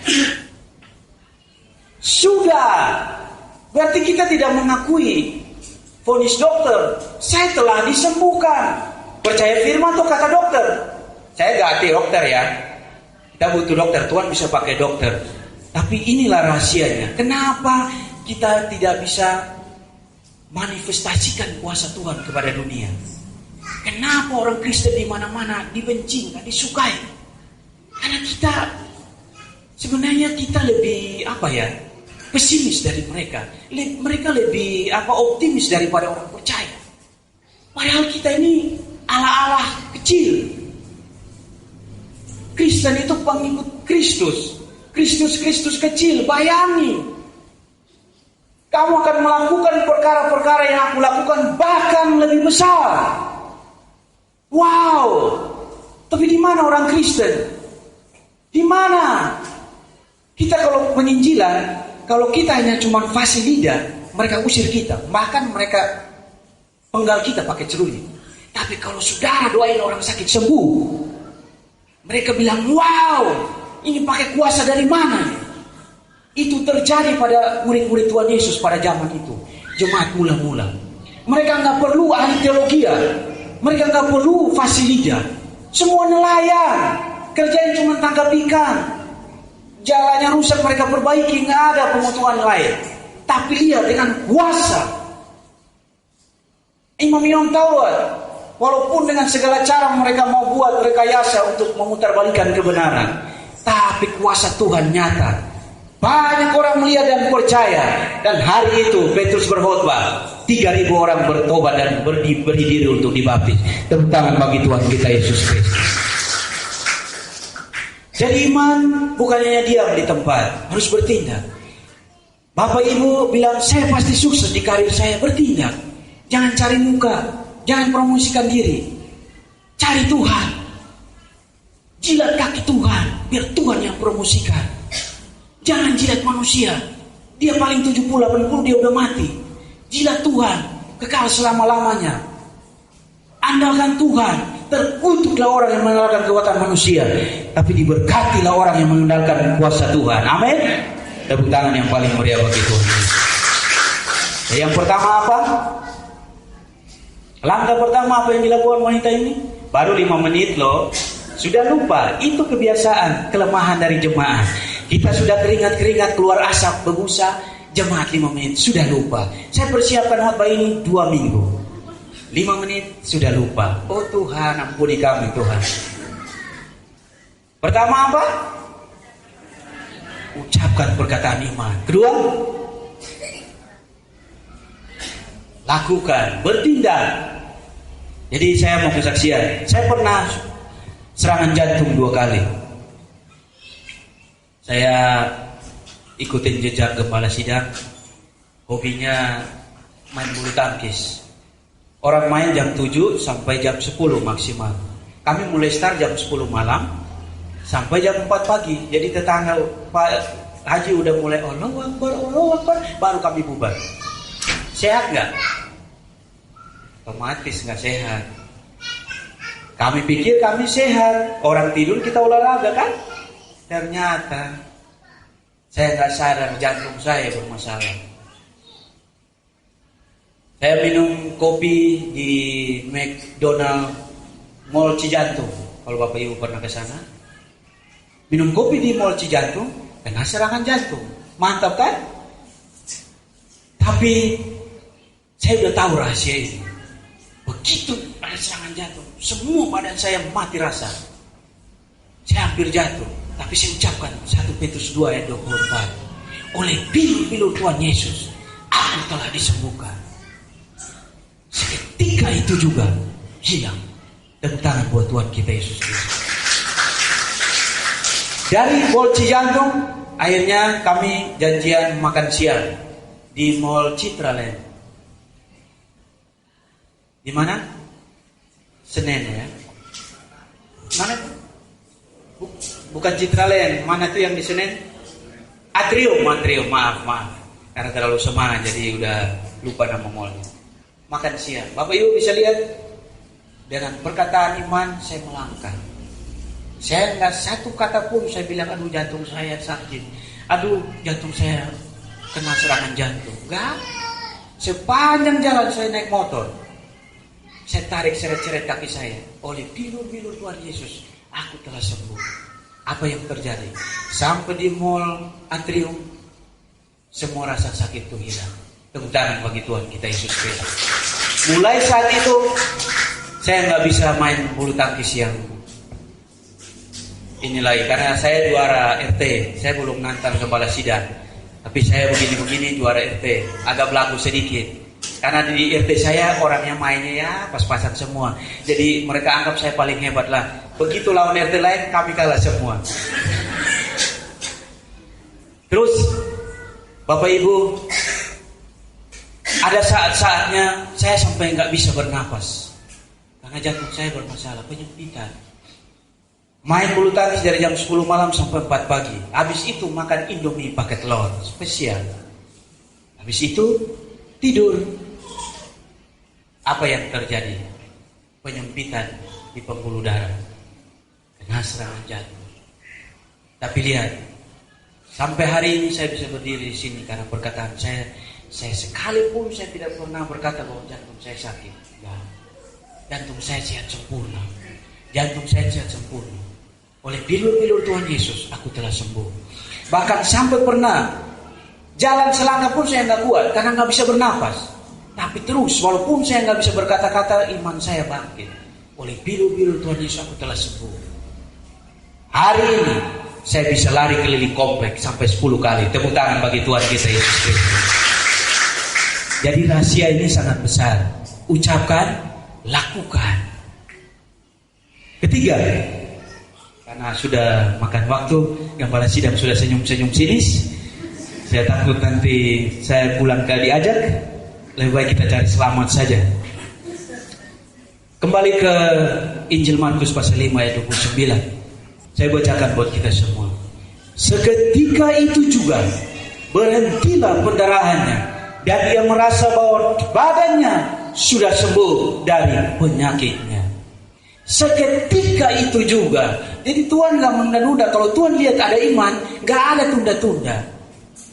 sudah. Berarti kita tidak mengakui vonis dokter, saya telah disembuhkan. Percaya firman atau kata dokter? Saya gak anti dokter ya, kita butuh dokter, Tuhan bisa pakai dokter. Tapi inilah rahasianya, kenapa kita tidak bisa manifestasikan kuasa Tuhan kepada dunia. Kenapa orang Kristen di mana-mana dibenci, gak disukai? Karena sebenarnya kita lebih pesimis dari mereka. Mereka lebih optimis daripada orang percaya. Padahal kita ini ala-ala kecil. Kristen itu pengikut Kristus. Kristus kecil. Bayangi, kamu akan melakukan perkara-perkara yang aku lakukan, bahkan lebih besar. Wow. Tapi di mana orang Kristen? Di mana? Kita kalau penginjilan, kalau kita hanya cuma fasih lidah, mereka usir kita. Bahkan mereka penggal kita pakai cerulit. Tapi kalau saudara doain orang sakit sembuh, mereka bilang, wow, ini pakai kuasa dari mana? Itu terjadi pada murid-murid Tuhan Yesus pada zaman itu. Jemaat mula-mula. Mereka nggak perlu ahli teologi, mereka nggak perlu fasih lidah. Semua nelayan, kerjanya cuma tangkap ikan. Jalannya rusak mereka perbaiki, nggak ada pemutuhan lain. Tapi lihat dengan kuasa. Imam Taurat, walaupun dengan segala cara mereka mau buat rekayasa untuk memutarbalikkan kebenaran, tapi kuasa Tuhan nyata. Banyak orang melihat dan percaya. Dan hari itu Petrus berkhotbah, 3.000 orang bertobat dan berdiri untuk dibaptis. Tepuk tangan bagi Tuhan kita Yesus Kristus. Jadi iman bukan hanya diam di tempat, harus bertindak. Bapak Ibu bilang, saya pasti sukses di karir saya, bertindak. Jangan cari muka, jangan promosikan diri. Cari Tuhan. Jilat kaki Tuhan, biar Tuhan yang promosikan. Jangan jilat manusia. Dia paling 70-80 dia udah mati. Jilat Tuhan, kekal selama-lamanya. Andalkan Tuhan. Terkutuklah orang yang mengandalkan kekuatan manusia, tapi diberkatilah orang yang mengandalkan kuasa Tuhan. Amin. Tepuk tangan yang paling meriah bagi Tuhan. Yang pertama apa? Langkah pertama apa yang dilakukan wanita ini? Baru 5 menit loh, sudah lupa. Itu kebiasaan, kelemahan dari jemaat. Kita sudah keringat-keringat keluar asap, berbusa, jemaat 5 menit sudah lupa. Saya persiapkan khotbah ini 2 minggu. 5 menit sudah lupa. Oh Tuhan, ampuni kami Tuhan. Pertama apa? Ucapkan perkataan iman. Kedua, lakukan, bertindak. Jadi saya mau kesaksian. Saya pernah serangan jantung 2 kali. Saya ikutin jejak Gembala Sidang. Hobinya main bulu tangkis. Orang main jam 7 sampai jam 10 maksimal. Kami mulai start jam 10 malam sampai jam 4 pagi. Jadi tetangga Pak Haji udah mulai Allahu Akbar, baru kami bubar. Sehat nggak? Otomatis nggak sehat. Kami pikir kami sehat. Orang tidur kita olahraga kan? Ternyata saya nggak sadar jantung saya bermasalah. Saya minum kopi di McDonald Mall Cijantung. Kalau Bapak Ibu pernah ke sana, minum kopi di Mall Cijantung, kena serangan jantung. Mantap kan? Tapi saya udah tahu rahasia ini. Begitu ada serangan jantung, semua badan saya mati rasa. Saya hampir jatuh. Tapi saya ucapkan 1 Petrus 2 ayat 24. Oleh bilur-bilur Tuhan Yesus, aku telah disembuhkan. Seketika itu juga hilang. Tepuk tangan buat Tuhan kita Yesus Kristus. Dari Bolci Jantung, akhirnya kami janjian makan siang di Mall Citraland. Di mana? Senen ya. Mana? Bukan Citraland. Mana tuh yang di Senen? Atrium. Maaf. Karena terlalu semangat jadi udah lupa nama mallnya. Makan siang. Bapak Ibu bisa lihat dengan perkataan iman saya melangkah. Saya nggak satu kata pun saya bilang aduh jantung saya sakit, aduh jantung saya kena serangan jantung. Enggak. Sepanjang jalan saya naik motor, saya tarik seret-seret kaki saya. Oleh bilur-bilur Tuhan Yesus, aku telah sembuh. Apa yang terjadi? Sampai di Mall Atrium, semua rasa sakit itu hilang. Tepuk tangan bagi Tuhan kita Yesus Kristus. Mulai saat itu saya nggak bisa main bulu tangkis yang ini lagi karena saya juara RT. Saya belum nantang kepala sidang, tapi saya begini juara RT, agak belagu sedikit karena di RT saya orangnya mainnya ya pas-pasan semua, jadi mereka anggap saya paling hebat lah. Begitu lawan RT lain kami kalah semua. Terus Bapak Ibu, ada saat-saatnya saya sampai nggak bisa bernapas karena jantung saya bermasalah, penyempitan. Main bulu tangkis dari jam 10 malam sampai 4 pagi. Habis itu makan Indomie pakai telur spesial. Habis itu tidur. Apa yang terjadi? Penyempitan di pembuluh darah, kena serangan jantung. Tapi lihat, sampai hari ini saya bisa berdiri di sini karena perkataan saya. Saya sekalipun saya tidak pernah berkata bahwa jantung saya sakit. Ya. Jantung saya sehat sempurna. Jantung saya sehat sempurna. Oleh bilur-bilur Tuhan Yesus, aku telah sembuh. Bahkan sampai pernah jalan selangkah pun saya nggak kuat karena nggak bisa bernapas. Tapi terus, walaupun saya nggak bisa berkata-kata, iman saya bangkit. Oleh bilur-bilur Tuhan Yesus, aku telah sembuh. Hari ini saya bisa lari keliling komplek sampai 10 kali. Tepuk tangan bagi Tuhan kita Yesus Kristus. Jadi rahasia ini sangat besar. Ucapkan, lakukan. Ketiga, karena sudah makan waktu, kepala sidang sudah senyum-senyum sinis. Saya takut nanti saya pulang ke diajak. Lebih baik kita cari selamat saja. Kembali ke Injil Markus pasal 5 ayat 29. Saya bacakan buat kita semua. Seketika itu juga berhentilah pendarahannya dan dia merasa bahwa badannya sudah sembuh dari penyakitnya. Seketika itu juga. Jadi Tuhan gak menunda-nunda. Kalau Tuhan lihat ada iman, gak ada tunda-tunda.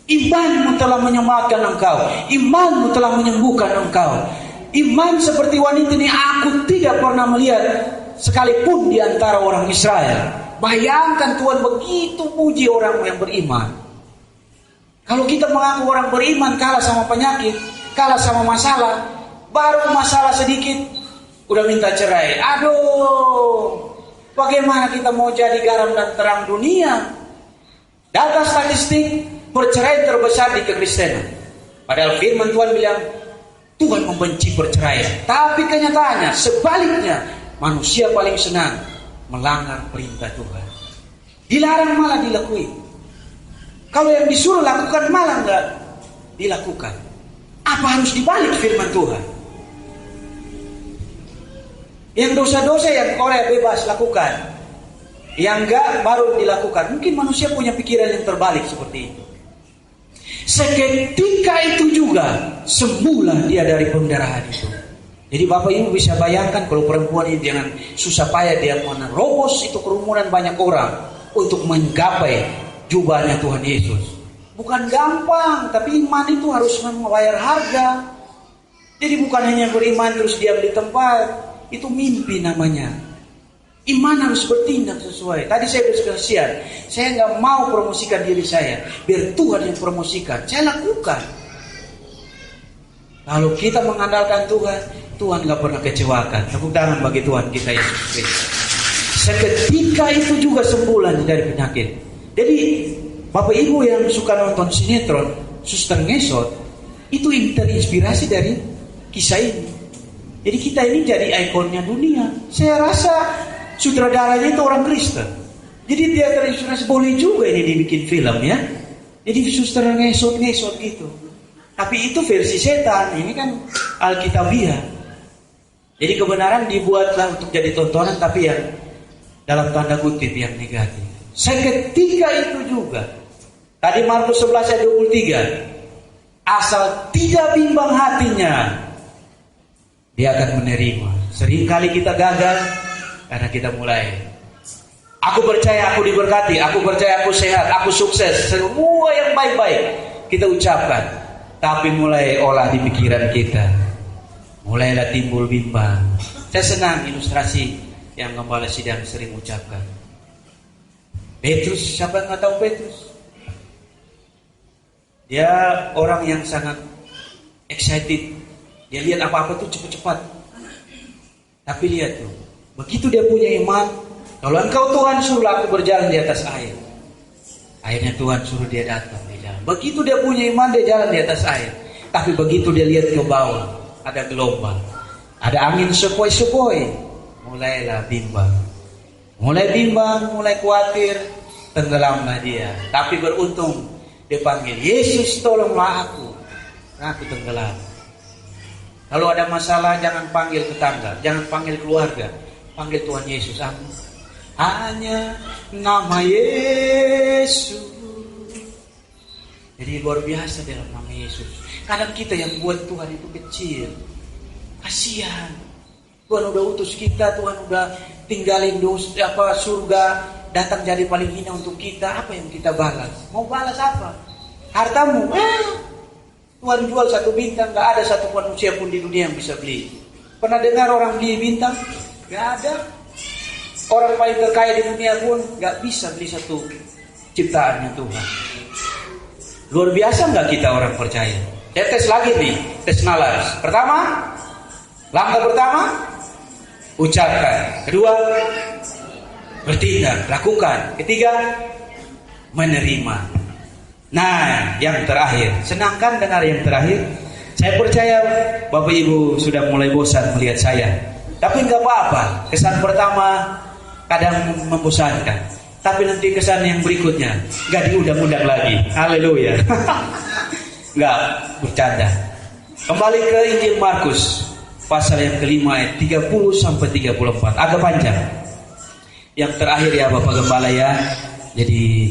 Imanmu telah menyelamatkan engkau. Imanmu telah menyembuhkan engkau. Iman seperti wanita ini aku tidak pernah melihat sekalipun di antara orang Israel. Bayangkan Tuhan begitu puji orang yang beriman. Kalau kita mengaku orang beriman kalah sama penyakit, kalah sama masalah, baru masalah sedikit udah minta cerai. Aduh, bagaimana kita mau jadi garam dan terang dunia? Data statistik perceraian terbesar di kekristenan. Padahal firman Tuhan bilang Tuhan membenci perceraian. Tapi kenyataannya sebaliknya, manusia paling senang melanggar perintah Tuhan. Dilarang malah dilakui. Kalau yang disuruh lakukan malah enggak dilakukan. Apa harus dibalik firman Tuhan? Yang dosa-dosa yang oleh bebas lakukan, yang enggak baru dilakukan. Mungkin manusia punya pikiran yang terbalik seperti itu. Seketika itu juga sembuhlah dia dari pendarahan itu. Jadi Bapak Ibu bisa bayangkan kalau perempuan ini dengan susah payah dia menerobos itu kerumunan banyak orang untuk menggapai jubahnya Tuhan Yesus. Bukan gampang, tapi iman itu harus membayar harga. Jadi bukan hanya beriman terus diam di tempat. Itu mimpi namanya. Iman harus bertindak sesuai. Tadi saya berkasihan, saya nggak mau promosikan diri saya, biar Tuhan yang promosikan. Saya lakukan. Kalau kita mengandalkan Tuhan, Tuhan nggak pernah kecewakan. Tepuk tangan bagi Tuhan kita Yesus Kristus. Seketika itu juga sembuh dari penyakit. Jadi Bapak Ibu yang suka nonton sinetron, Suster Ngesot, itu terinspirasi dari kisah ini. Jadi kita ini jadi ikonnya dunia. Saya rasa sutradaranya itu orang Kristen. Jadi dia terinspirasi, boleh juga ini dibikin film ya. Jadi Suster Ngesot gitu. Tapi itu versi setan, ini kan Alkitabiah. Jadi kebenaran dibuatlah untuk jadi tontonan, tapi yang dalam tanda kutip yang negatif. Seketika itu juga, tadi Markus 11 ayat 23, asal tidak bimbang hatinya, dia akan menerima. Seringkali kita gagal karena kita mulai, aku percaya aku diberkati, aku percaya aku sehat, aku sukses, semua yang baik-baik kita ucapkan. Tapi mulai olah di pikiran kita, mulailah timbul bimbang. Saya senang ilustrasi yang Gembala Sidang sering ucapkan. Petrus, siapa yang nggak tahu Petrus? Dia orang yang sangat excited. Dia lihat apa-apa tuh cepat-cepat. Tapi lihat tuh, begitu dia punya iman, kalau engkau Tuhan suruh aku berjalan di atas air, akhirnya Tuhan suruh dia datang. Begitu dia punya iman, dia jalan di atas air. Tapi begitu dia lihat ke bawah, ada gelombang, ada angin sepoi-sepoi, mulailah bimbang. Mulai bimbang, mulai khawatir, tenggelamlah dia. Tapi beruntung, dia panggil, Yesus tolonglah aku tenggelam. Kalau ada masalah, jangan panggil tetangga, jangan panggil keluarga, panggil Tuhan Yesus. Hanya nama Yesus. Jadi luar biasa dalam nama Yesus. Kadang kita yang buat Tuhan itu kecil. Kasihan. Tuhan udah utus kita, Tuhan udah tinggalin surga, datang jadi paling hina untuk kita. Apa yang kita balas? Mau balas apa? Hartamu. Tuhan jual 1 bintang, gak ada satu manusia pun di dunia yang bisa beli. Pernah dengar orang beli bintang? Gak ada. Orang paling terkaya di dunia pun gak bisa beli satu ciptaannya Tuhan. Luar biasa nggak kita orang percaya? Saya tes lagi nih, tes nalar. Pertama, langkah pertama, ucapkan. Kedua, bertindak, lakukan. Ketiga, menerima. Nah, yang terakhir, senangkan dengar yang terakhir. Saya percaya Bapak Ibu sudah mulai bosan melihat saya. Tapi nggak apa-apa. Kesan pertama kadang membosankan. Tapi nanti kesan yang berikutnya gak diundang-undang lagi. Haleluya. Gak bercanda. Kembali ke Injil Markus pasal yang kelima ayat 30-34. Agak panjang. Yang terakhir ya Bapak Gembala ya. Jadi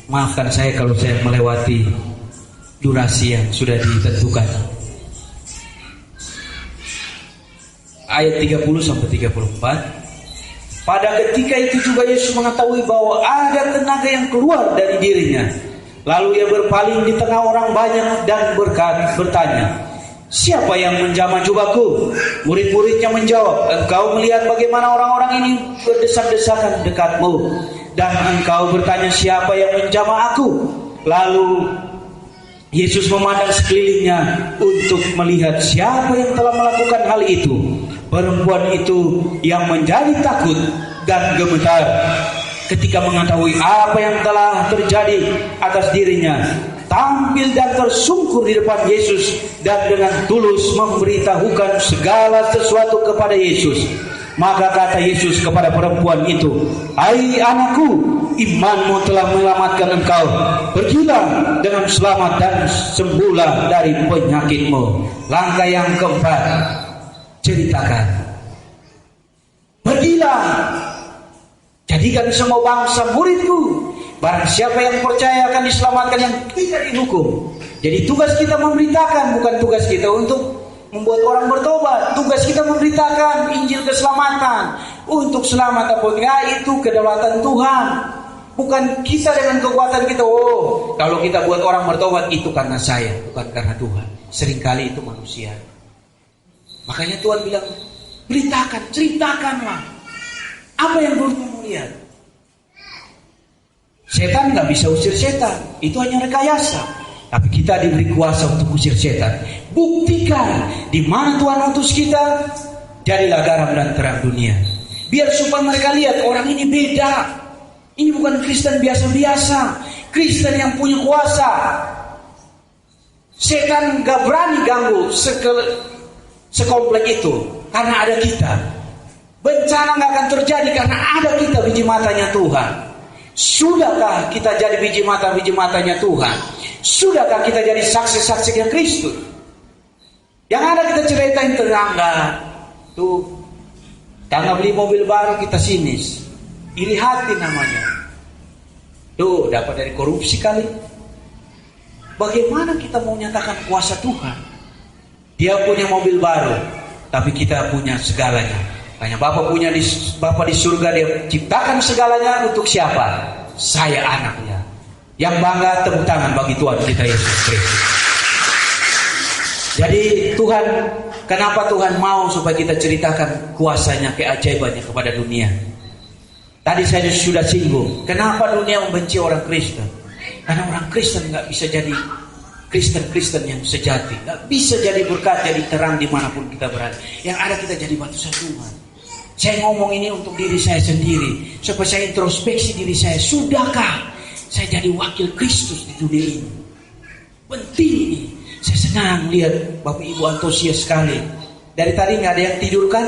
maafkan saya kalau saya melewati durasi yang sudah ditentukan. Ayat 30-34. Pada ketika itu juga Yesus mengetahui bahwa ada tenaga yang keluar dari dirinya. Lalu ia berpaling di tengah orang banyak dan bertanya, siapa yang menjamah jubahku? Murid-muridnya menjawab, engkau melihat bagaimana orang-orang ini berdesak-desakan dekatmu, dan engkau bertanya siapa yang menjamah aku? Lalu Yesus memandang sekelilingnya untuk melihat siapa yang telah melakukan hal itu. Perempuan itu yang menjadi takut dan gemetar ketika mengetahui apa yang telah terjadi atas dirinya, tampil dan tersungkur di depan Yesus dan dengan tulus memberitahukan segala sesuatu kepada Yesus. Maka kata Yesus kepada perempuan itu, hai anakku, imanmu telah menyelamatkan engkau. Pergilah dengan selamat dan sembuhlah dari penyakitmu. Langkah yang keempat, ceritakan. Pergilah, jadikan semua bangsa muridku. Barang siapa yang percaya akan diselamatkan, yang tidak dihukum. Jadi tugas kita memberitakan, bukan tugas kita untuk membuat orang bertobat. Tugas kita memberitakan Injil keselamatan. Untuk selamat atau enggak itu kedaulatan Tuhan. Bukan kita dengan kekuatan kita. Oh, kalau kita buat orang bertobat itu karena saya, bukan karena Tuhan. Seringkali itu manusia. Makanya Tuhan bilang, beritakan, ceritakanlah. Apa yang dunia mau lihat? Setan nggak bisa usir setan, itu hanya rekayasa. Tapi kita diberi kuasa untuk usir setan. Buktikan di mana Tuhan utus kita, jadilah garam dan terang dunia. Biar supaya mereka lihat orang ini beda. Ini bukan Kristen biasa-biasa, Kristen yang punya kuasa. Setan nggak berani ganggu sekomplek itu karena ada kita. Bencana nggak akan terjadi karena ada kita, biji matanya Tuhan. Sudahkah kita jadi biji matanya Tuhan? Sudahkah kita jadi saksi-saksinya Kristus? Yang ada kita ceritain tetangga, tuh tangga beli mobil baru kita sinis, iri hati namanya. Tuh dapat dari korupsi kali. Bagaimana kita mau nyatakan kuasa Tuhan? Dia punya mobil baru, tapi kita punya segalanya. Hanya Bapak di surga, dia ciptakan segalanya untuk siapa? Saya anaknya. Yang bangga tepuk tangan bagi Tuhan kita Yesus Kristus. Jadi Tuhan, kenapa Tuhan mau supaya kita ceritakan kuasanya, keajaibannya kepada dunia? Tadi saya sudah singgung, kenapa dunia membenci orang Kristen? Karena orang Kristen nggak bisa jadi Kristen yang sejati, nggak bisa jadi berkat, jadi terang dimanapun kita berada. Yang ada kita jadi batu sandungan. Saya ngomong ini untuk diri saya sendiri, supaya saya introspeksi diri saya. Sudahkah saya jadi wakil Kristus di dunia ini? Penting ini. Saya senang lihat Bapak Ibu antusias sekali. Dari tadi nggak ada yang tidur kan?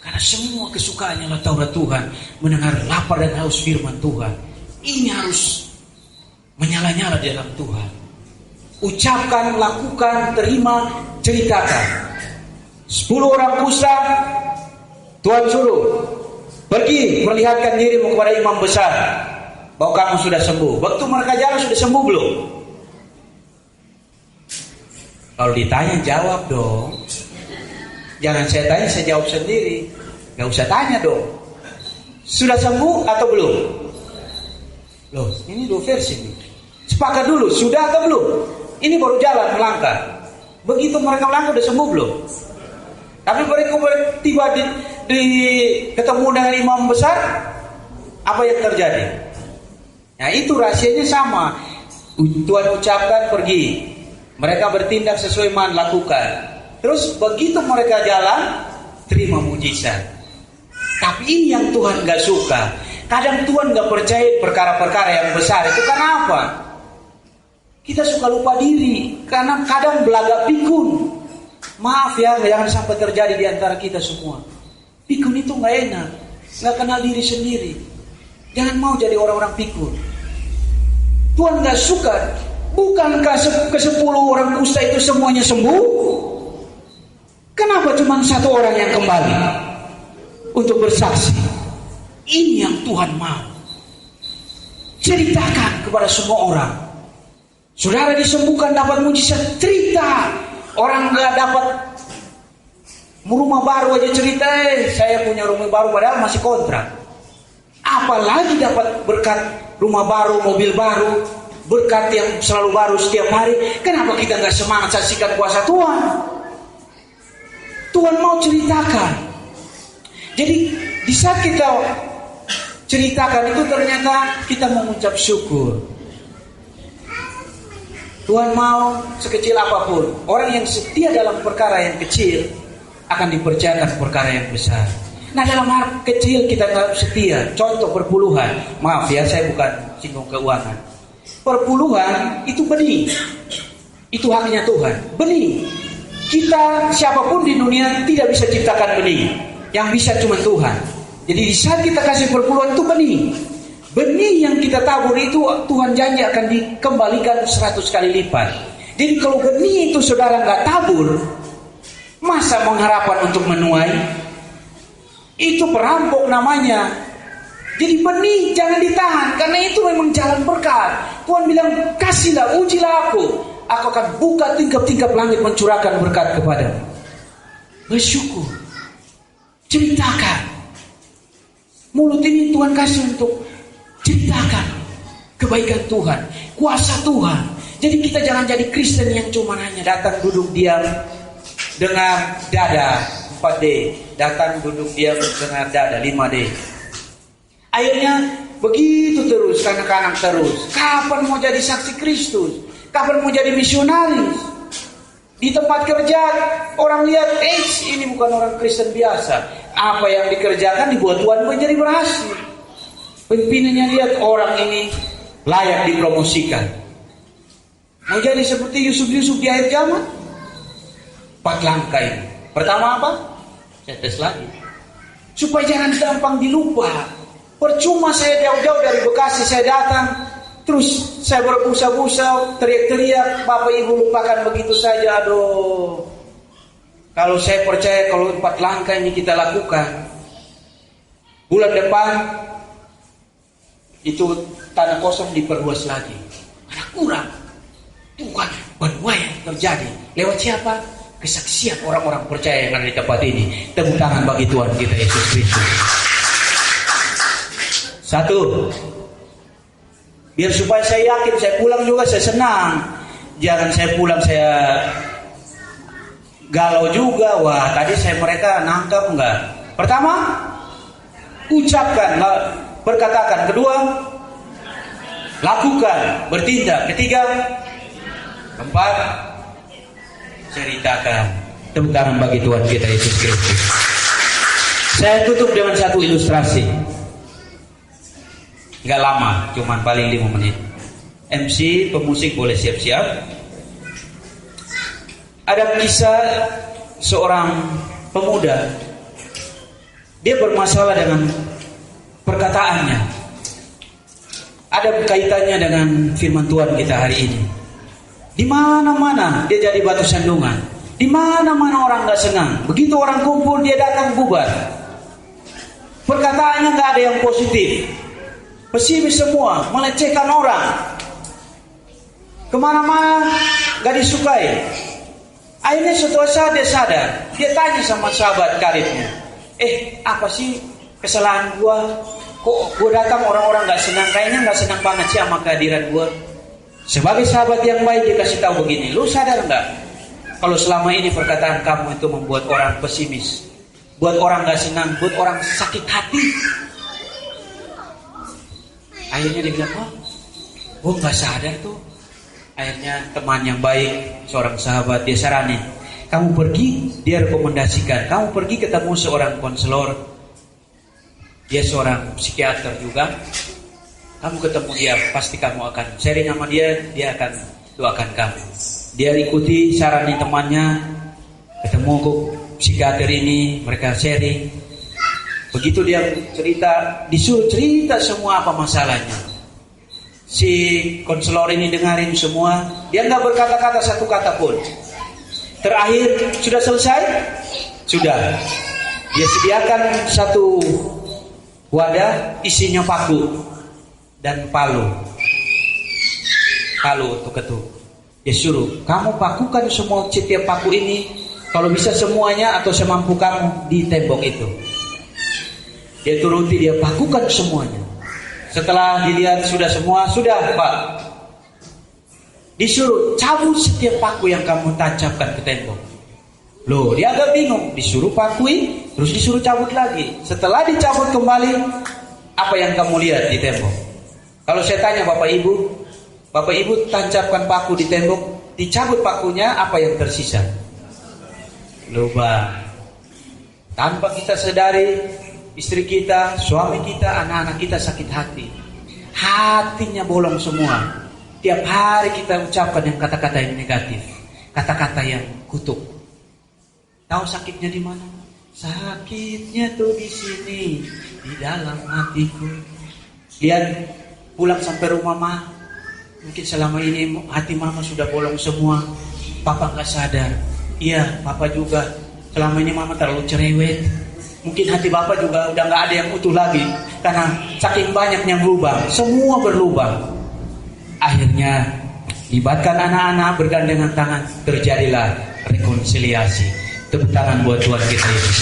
Karena semua kesukaannya adalah Taurat Tuhan, mendengar lapar dan haus firman Tuhan. Ini harus menyala-nyala di dalam Tuhan. Ucapkan, lakukan, terima, ceritakan. 10 orang kusta Tuhan suruh pergi perlihatkan dirimu kepada imam besar bahwa kamu sudah sembuh. Waktu mereka jalan sudah sembuh belum? Kalau ditanya jawab dong. Jangan saya tanya, saya jawab sendiri. Gak usah tanya dong. Sudah sembuh atau belum? Loh, ini 2 versi nih. Sepakat dulu, sudah atau belum? Ini baru jalan melangkah. Begitu mereka melangkah udah sembuh belum? Tapi mereka tiba di ketemu dengan imam besar, apa yang terjadi? Nah itu rahasianya sama. Tuhan ucapkan pergi, mereka bertindak sesuai iman, lakukan. Terus begitu mereka jalan, terima mujizat. Tapi ini yang Tuhan gak suka. Kadang Tuhan gak percaya perkara-perkara yang besar. Itu karena apa? Kita suka lupa diri, karena kadang belagak pikun. Maaf ya, jangan sampai terjadi di antara kita semua. Pikun itu gak enak, gak kenal diri sendiri. Jangan mau jadi orang-orang pikun. Tuhan gak suka. Bukankah ke-10 orang kusta itu semuanya sembuh? Kenapa cuma 1 orang yang kembali untuk bersaksi? Ini yang Tuhan mau. Ceritakan kepada semua orang. Saudara disembuhkan dapat mujizat, cerita. Orang gak dapat rumah baru aja cerita, saya punya rumah baru padahal masih kontrak. Apalagi dapat berkat rumah baru, mobil baru, berkat yang selalu baru setiap hari. Kenapa kita gak semangat saksikan kuasa Tuhan? Tuhan mau ceritakan. Jadi di saat kita ceritakan itu ternyata kita mengucap syukur. Tuhan mau sekecil apapun. Orang yang setia dalam perkara yang kecil akan dipercayakan perkara yang besar. Nah dalam hal kecil kita nggak setia. Contoh perpuluhan. Maaf ya, saya bukan singgung keuangan. Perpuluhan itu benih. Itu haknya Tuhan. Benih. Kita siapapun di dunia tidak bisa ciptakan benih. Yang bisa cuma Tuhan. Jadi di saat kita kasih perpuluhan itu benih. Benih yang kita tabur itu Tuhan janji akan dikembalikan 100 kali lipat. Jadi kalau benih itu saudara nggak tabur, masa mengharapkan untuk menuai? Itu perampok namanya. Jadi benih jangan ditahan, karena itu memang jalan berkat. Tuhan bilang kasihlah, ujilah aku akan buka tingkap-tingkap langit mencurahkan berkat kepadamu. Bersyukur, ceritakan. Mulut ini Tuhan kasih untuk ceritakan kebaikan Tuhan, kuasa Tuhan. Jadi kita jangan jadi Kristen yang cuma hanya datang duduk diam dengan dada 4D. Datang, duduk, diam, dengar, dada, 5D. Akhirnya begitu terus, kanak-kanak terus. Kapan mau jadi saksi Kristus? Kapan mau jadi misionaris? Di tempat kerja orang lihat, ini bukan orang Kristen biasa. Apa yang dikerjakan dibuat Tuhan menjadi berhasil. Pimpinannya lihat orang ini layak dipromosikan. Mau jadi seperti Yusuf di akhir zaman? 4 langkah ini. Pertama apa? Saya tes lagi. Supaya jangan gampang dilupa. Percuma saya jauh-jauh dari Bekasi saya datang, terus saya berbusa-busa, teriak-teriak, Bapak Ibu lupakan begitu saja. Aduh. Kalau saya percaya kalau 4 langkah ini kita lakukan, bulan depan itu tanah kosong diperluas lagi. Mana kurang? Tuhan benua yang terjadi. Lewat siapa? Kesaksian orang-orang percaya yang ada di tempat ini. Tepuk tangan bagi Tuhan kita Yesus Kristus. 1. Biar supaya saya yakin, saya pulang juga saya senang. Jangan saya pulang saya galau juga. Wah, tadi mereka nangkap enggak? Pertama, ucapkan, berkatakan. Kedua, lakukan, bertindak. Ketiga, keempat, ceritakan. Tepuk tangan bagi Tuhan kita Yesus Kristus. Saya tutup dengan satu ilustrasi. Nggak lama, cuman paling 5 menit. MC, pemusik boleh siap-siap. Ada kisah seorang pemuda. Dia bermasalah dengan perkataannya. Ada kaitannya dengan firman Tuhan kita hari ini. Di mana-mana dia jadi batu sandungan. Di mana-mana orang nggak senang. Begitu orang kumpul dia datang bubar. Perkataannya nggak ada yang positif. Pesimis semua, melecehkan orang. Kemana-mana gak disukai. Akhirnya setelah saat dia sadar, dia tanya sama sahabat karibnya, apa sih kesalahan gua? Kok gua datang orang-orang gak senang? Kayaknya gak senang banget sih sama kehadiran gua. Sebagai sahabat yang baik dia kasih tahu begini, lu sadar gak? Kalau selama ini perkataan kamu itu membuat orang pesimis, buat orang gak senang, buat orang sakit hati. Akhirnya dia bilang, gue gak sadar tuh. Akhirnya teman yang baik, seorang sahabat, dia saranin, kamu pergi, dia rekomendasikan, kamu pergi ketemu seorang konselor, dia seorang psikiater juga, kamu ketemu dia, pasti kamu akan sharing sama dia akan doakan kamu. Dia ikuti saranin temannya, ketemu ke psikiater ini, mereka sharing. Begitu dia cerita, disuruh cerita semua apa masalahnya. Si konselor ini dengarin semua, dia nggak berkata-kata satu kata pun. Terakhir, sudah selesai? Sudah. Dia sediakan satu wadah, isinya paku dan palu. Palu untuk ketuk. Dia suruh, kamu pakukan semua setiap paku ini, kalau bisa semuanya atau semampu kamu di tembok itu. Dia turuti, dia pakukan semuanya. Setelah dilihat sudah semua, sudah Pak. Disuruh cabut setiap paku yang kamu tancapkan ke tembok. Loh, dia agak bingung. Disuruh pakui, terus disuruh cabut lagi. Setelah dicabut kembali, apa yang kamu lihat di tembok? Kalau saya tanya Bapak Ibu tancapkan paku di tembok, dicabut pakunya, apa yang tersisa? Lubang. Tanpa kita sadari, istri kita, suami kita, anak-anak kita sakit hati. Hatinya bolong semua. Tiap hari kita ucapkan yang kata-kata yang negatif, kata-kata yang kutuk. Tahu sakitnya di mana? Sakitnya tuh di sini, di dalam hatiku. Lihat pulang sampai rumah mah, mungkin selama ini hati mama sudah bolong semua. Papa nggak sadar. Iya, papa juga. Selama ini mama terlalu cerewet. Mungkin hati bapak juga udah gak ada yang utuh lagi. Karena saking banyaknya berubah, semua berlubang. Akhirnya libatkan anak-anak, bergandengan tangan, terjadilah rekonsiliasi. Tepuk tangan buat Tuhan kita Yesus.